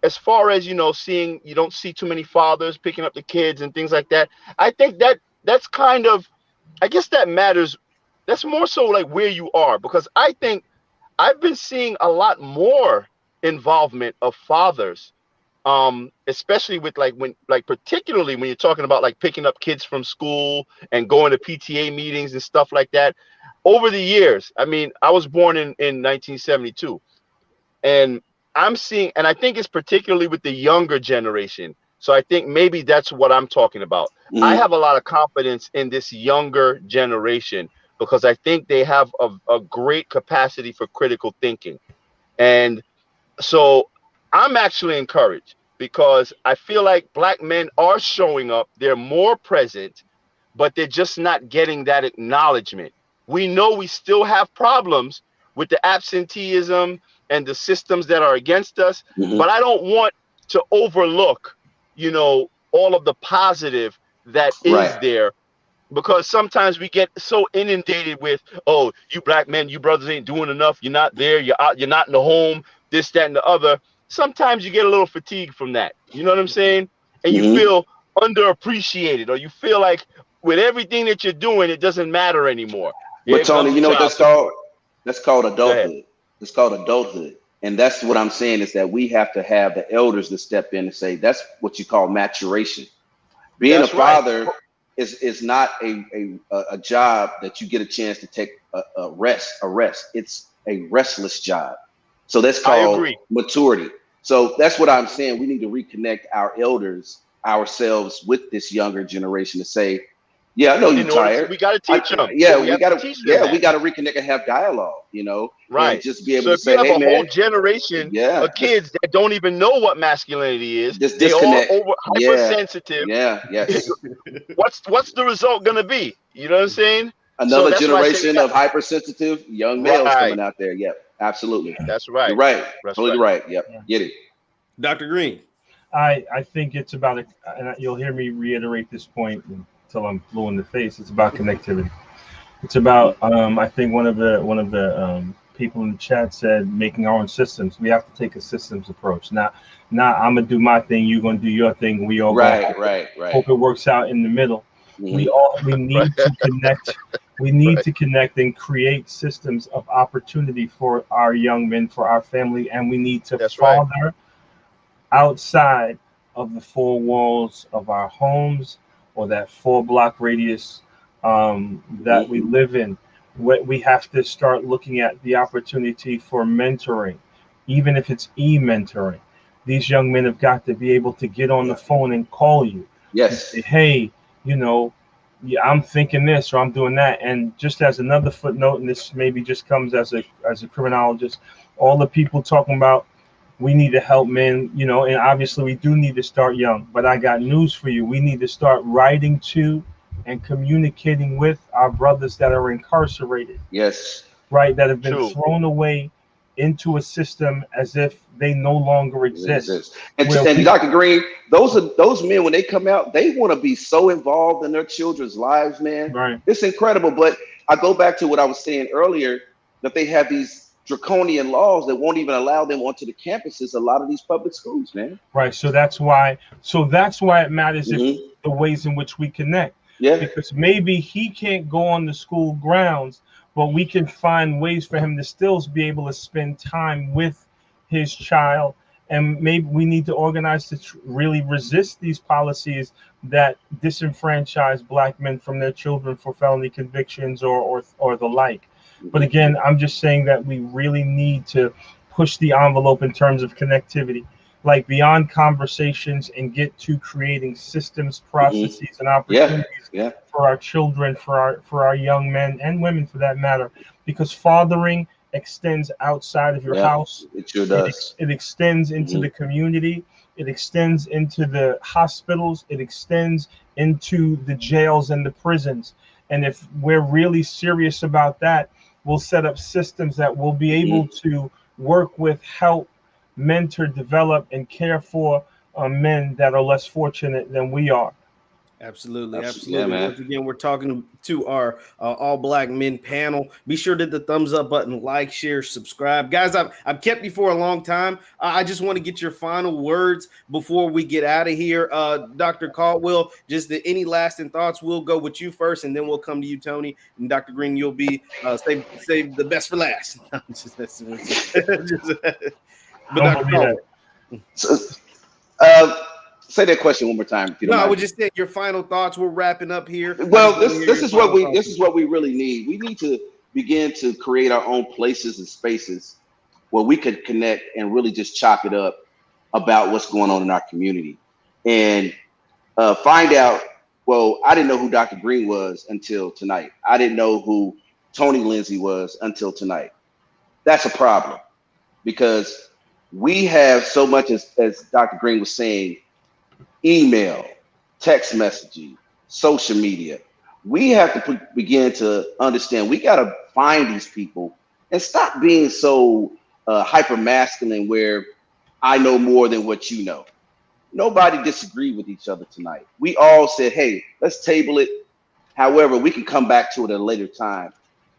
as far as, seeing, you don't see too many fathers picking up the kids and things like that. I think that's kind of, I guess that matters. That's more so like where you are, because I think I've been seeing a lot more involvement of fathers, especially with particularly when you're talking about like picking up kids from school and going to PTA meetings and stuff like that. Over the years, I mean, I was born in 1972, and I'm seeing, and I think it's particularly with the younger generation. So I think maybe that's what I'm talking about. I Mm-hmm. have a lot of confidence in this younger generation because I think they have a great capacity for critical thinking. And so I'm actually encouraged because I feel like Black men are showing up. They're more present, but they're just not getting that acknowledgement. We know we still have problems with the absenteeism and the systems that are against us, but Mm-hmm. I don't want to overlook, all of the positive that Right. is there, because sometimes we get so inundated with, oh, you Black men, you brothers ain't doing enough, you're not there, you're out, you're not in the home, this, that, and the other. Sometimes you get a little fatigued from that, you know what I'm saying? And you Mm-hmm. feel underappreciated, or you feel like with everything that you're doing, it doesn't matter anymore. But Here Tony, comes the you know what child that's called? support. That's called Go ahead. adulthood. It's called adulthood. And that's what I'm saying, is that we have to have the elders to step in and say, that's what you call maturation. Being a That's right. father is not a job that you get a chance to take a rest. It's a restless job. So that's I called agree. maturity. So that's what I'm saying. We need to reconnect our elders, ourselves, with this younger generation to say, yeah, I know But you in order to, tired. we got to teach them. Yeah, We have to teach them we that. gotta reconnect and have dialogue, and Right. just be able So to if you say, have hey a whole man, generation yeah, of kids that don't even know what masculinity is, just they all disconnect. over Yeah, hypersensitive. yeah, yes. What's the result gonna be? You know what I'm saying? So Another that's why I say we generation got of hypersensitive young males right. coming out there. Yep, absolutely. That's You're right. right. That's Totally right. right. Yep. Get it. Dr. Green. I think it's about and you'll hear me reiterate this point until I'm blue in the face. It's about connectivity. It's about I think one of the people in the chat said making our own systems. We have to take a systems approach. Not I'm gonna do my thing, you're gonna do your thing. We all gonna hope it works out in the middle. Mm-hmm. We Right. need to connect. We need Right. to connect and create systems of opportunity for our young men, for our family, and we need to That's right. father outside of the four walls of our homes or that 4 block radius that we live in. We have to start looking at the opportunity for mentoring, even if it's mentoring. These young men have got to be able to get on the phone and call you and say, Yes. hey, you know, yeah, I'm thinking this or I'm doing that. And just as another footnote, and this maybe just comes as a criminologist, all the people talking about we need to help men, and obviously we do need to start young. But I got news for you. We need to start writing to and communicating with our brothers that are incarcerated, Yes. right? That have been True. thrown away into a system as if they no longer exist. Exists. And Where and we, Dr. Green, those men when they come out, they want to be so involved in their children's lives, man. right, It's incredible. But I go back to what I was saying earlier that they have these draconian laws that won't even allow them onto the campuses. A lot of these public schools, man. right. So that's why it matters if Hmm. the ways in which we connect, Yeah. because maybe he can't go on the school grounds, but we can find ways for him to still be able to spend time with his child. And maybe we need to organize to really resist these policies that disenfranchise black men from their children for felony convictions or the like. But Hmm. again, I'm just saying that we really need to push the envelope in terms of connectivity, like beyond conversations, and get to creating systems, Hmm. processes, and Yeah. opportunities Yeah. for our children, for our young men and women for that matter, because fathering extends outside of your Yeah. house. It sure It does. it extends into Hmm. the community. It extends into the hospitals. It extends into the jails and the prisons. And if we're really serious about that, we'll set up systems that will be able Hmm. to work with, help, mentor, develop, and care for men that are less fortunate than we are. Absolutely, Absolutely. Yeah, absolutely. man. Once again, we're talking to our all black men panel. Be sure to hit the thumbs up button, like, share, subscribe, guys. I've kept you for a long time. I just want to get your final words before we get out of here. Dr. Caldwell, just any lasting thoughts? We'll go with you first, and then we'll come to you, Tony, and Dr. Green. You'll be save the best for last. But Don't Dr. believe that. Caldwell. So, uh, say that question one more time, if you don't No, I mind. would just say your final thoughts. We're wrapping up here. I just Well, want to this hear this your is what final we thoughts. this is what we really need. We need to begin to create our own places and spaces where we could connect and really just chop it up about what's going on in our community and find out. Well, I didn't know who Dr. Green was until tonight. I didn't know who Tony Lindsay was until tonight. That's a problem because we have so much, as Dr. Green was saying, email, text messaging, social media. We have to begin to understand we got to find these people and stop being so hyper masculine where I know more than what you know. Nobody disagreed with each other tonight. We all said, hey, let's table it. However, we can come back to it at a later time.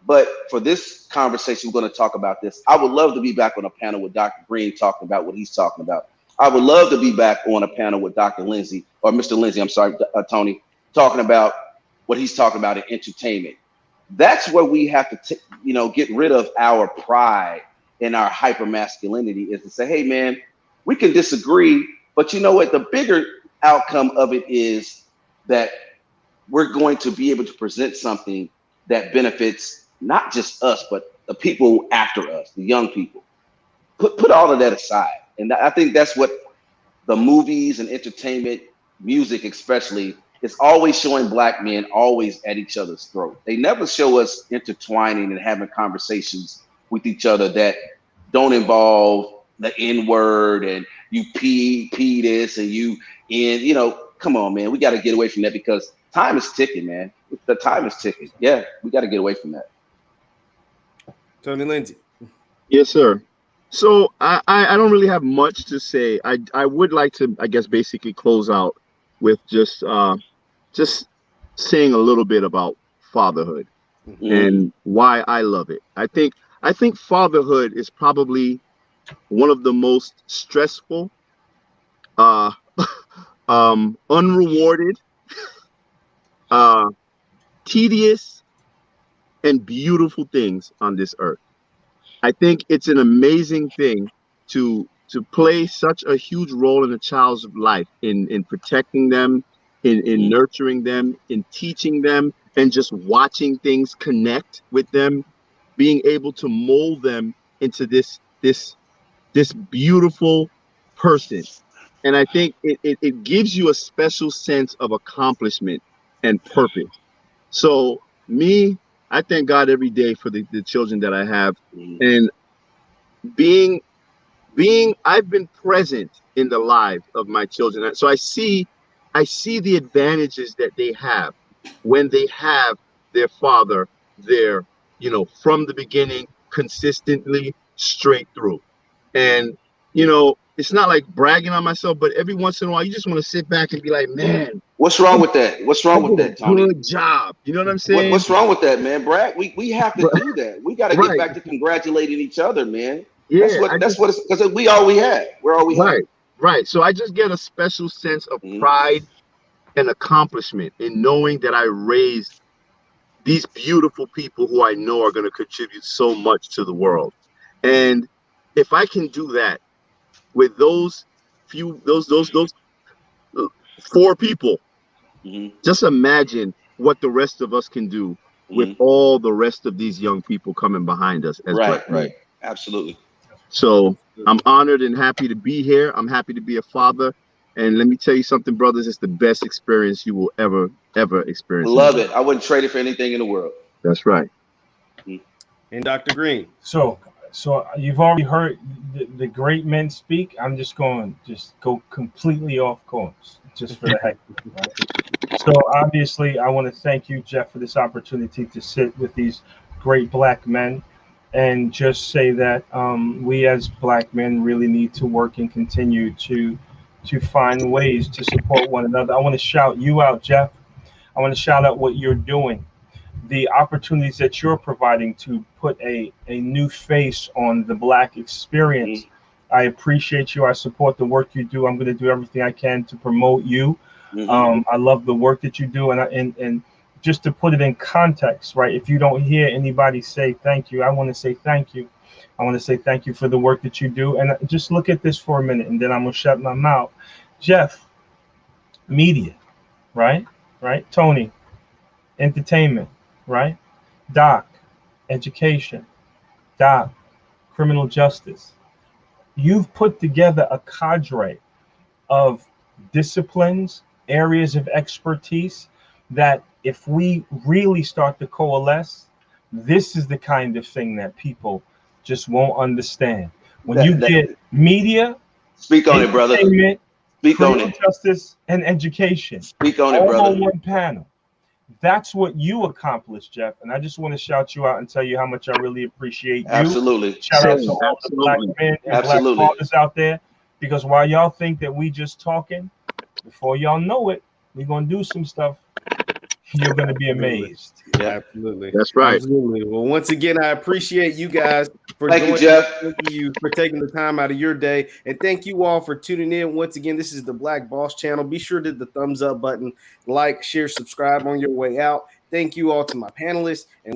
But for this conversation, we're going to talk about this. I would love to be back on a panel with Dr. Green talking about what he's talking about. I would love to be back on a panel with Dr. Lindsay, or Mr. Lindsay, I'm sorry, Tony, talking about what he's talking about in entertainment. That's where we have to, get rid of our pride and our hyper masculinity is to say, hey, man, we can disagree, but you know what? The bigger outcome of it is that we're going to be able to present something that benefits not just us, but the people after us, the young people. Put all of that aside. And I think that's what the movies and entertainment, music especially, is always showing black men always at each other's throat. They never show us intertwining and having conversations with each other that don't involve the N word and you pee this and come on, man. We got to get away from that because time is ticking, man. The time is ticking. Yeah, we got to get away from that. Tony Lindsay. Yes, sir. So I don't really have much to say. I would like to, I guess, basically close out with just saying a little bit about fatherhood Mm, and why I love it. I think fatherhood is probably one of the most stressful, uh, unrewarded, uh, tedious, and beautiful things on this earth. I think it's an amazing thing to play such a huge role in a child's life in protecting them, in mm, nurturing them, in teaching them, and just watching things connect with them, being able to mold them into this beautiful person. And I think it gives you a special sense of accomplishment and purpose. So me, I thank God every day for the children that I have. mm. And being I've been present in the lives of my children. So I see the advantages that they have when they have their father there, from the beginning, consistently, straight through. And it's not like bragging on myself, but every once in a while you just want to sit back and be like, man, What's wrong with that? What's I wrong with did a that, Tony? good job. You know what I'm saying? What's wrong with that, man? Brad, we have to do that. We got to get Right. back to congratulating each other, man. Yeah, I That's just what it's because we all we had. We're all we had. right, right. So I just get a special sense of Mm, pride and accomplishment in knowing that I raised these beautiful people who I know are going to contribute so much to the world. And if I can do that with those uh, four people, mm, just imagine what the rest of us can do with mm. all the rest of these young people coming behind us as black Right, right. men. Absolutely. So I'm honored and happy to be here. I'm happy to be a father. And let me tell you something, brothers, it's the best experience you will ever experience in Love your life. it. I wouldn't trade it for anything in the world. That's right. Mm. And Dr. Green. So you've already heard the great men speak. I'm just going to just go completely off course, just for the heck of it, right? So obviously, I want to thank you, Jeff, for this opportunity to sit with these great black men, and just say that we as black men really need to work and continue to find ways to support one another. I want to shout you out, Jeff. I want to shout out what you're doing, the opportunities that you're providing to put a new face on the black experience. Mm, I appreciate you. I support the work you do. I'm going to do everything I can to promote you. mm, I love the work that you do, and just to put it in context, right? If you don't hear anybody say thank you, I want to say thank you. I want to say thank you for the work that you do, and just look at this for a minute, and then I'm gonna shut my mouth. Jeff, media, right? Right? Tony, entertainment, right? Doc, education. Doc, criminal justice. You've put together a cadre of disciplines, areas of expertise that if we really start to coalesce, this is the kind of thing that people just won't understand. When you that get media, speak on it, brother. entertainment, Speak on criminal it. justice, and education, Speak on it, all brother. on one panel. That's what you accomplished, Jeff. And I just want to shout you out and tell you how much I really appreciate you. Absolutely. Shout out to Same, all the black absolutely. men and black Absolutely. fathers out there. Because while y'all think that we just talking, before y'all know it, we're gonna do some stuff. You're gonna be Absolutely. amazed. Yeah. Absolutely. That's right. Absolutely. Well, once again, I appreciate you guys for Thank you, joining us. Jeff. Thank you for taking the time out of your day. And thank you all for tuning in. Once again, this is the Black Boss Channel. Be sure to hit the thumbs up button, like, share, subscribe on your way out. Thank you all to my panelists. And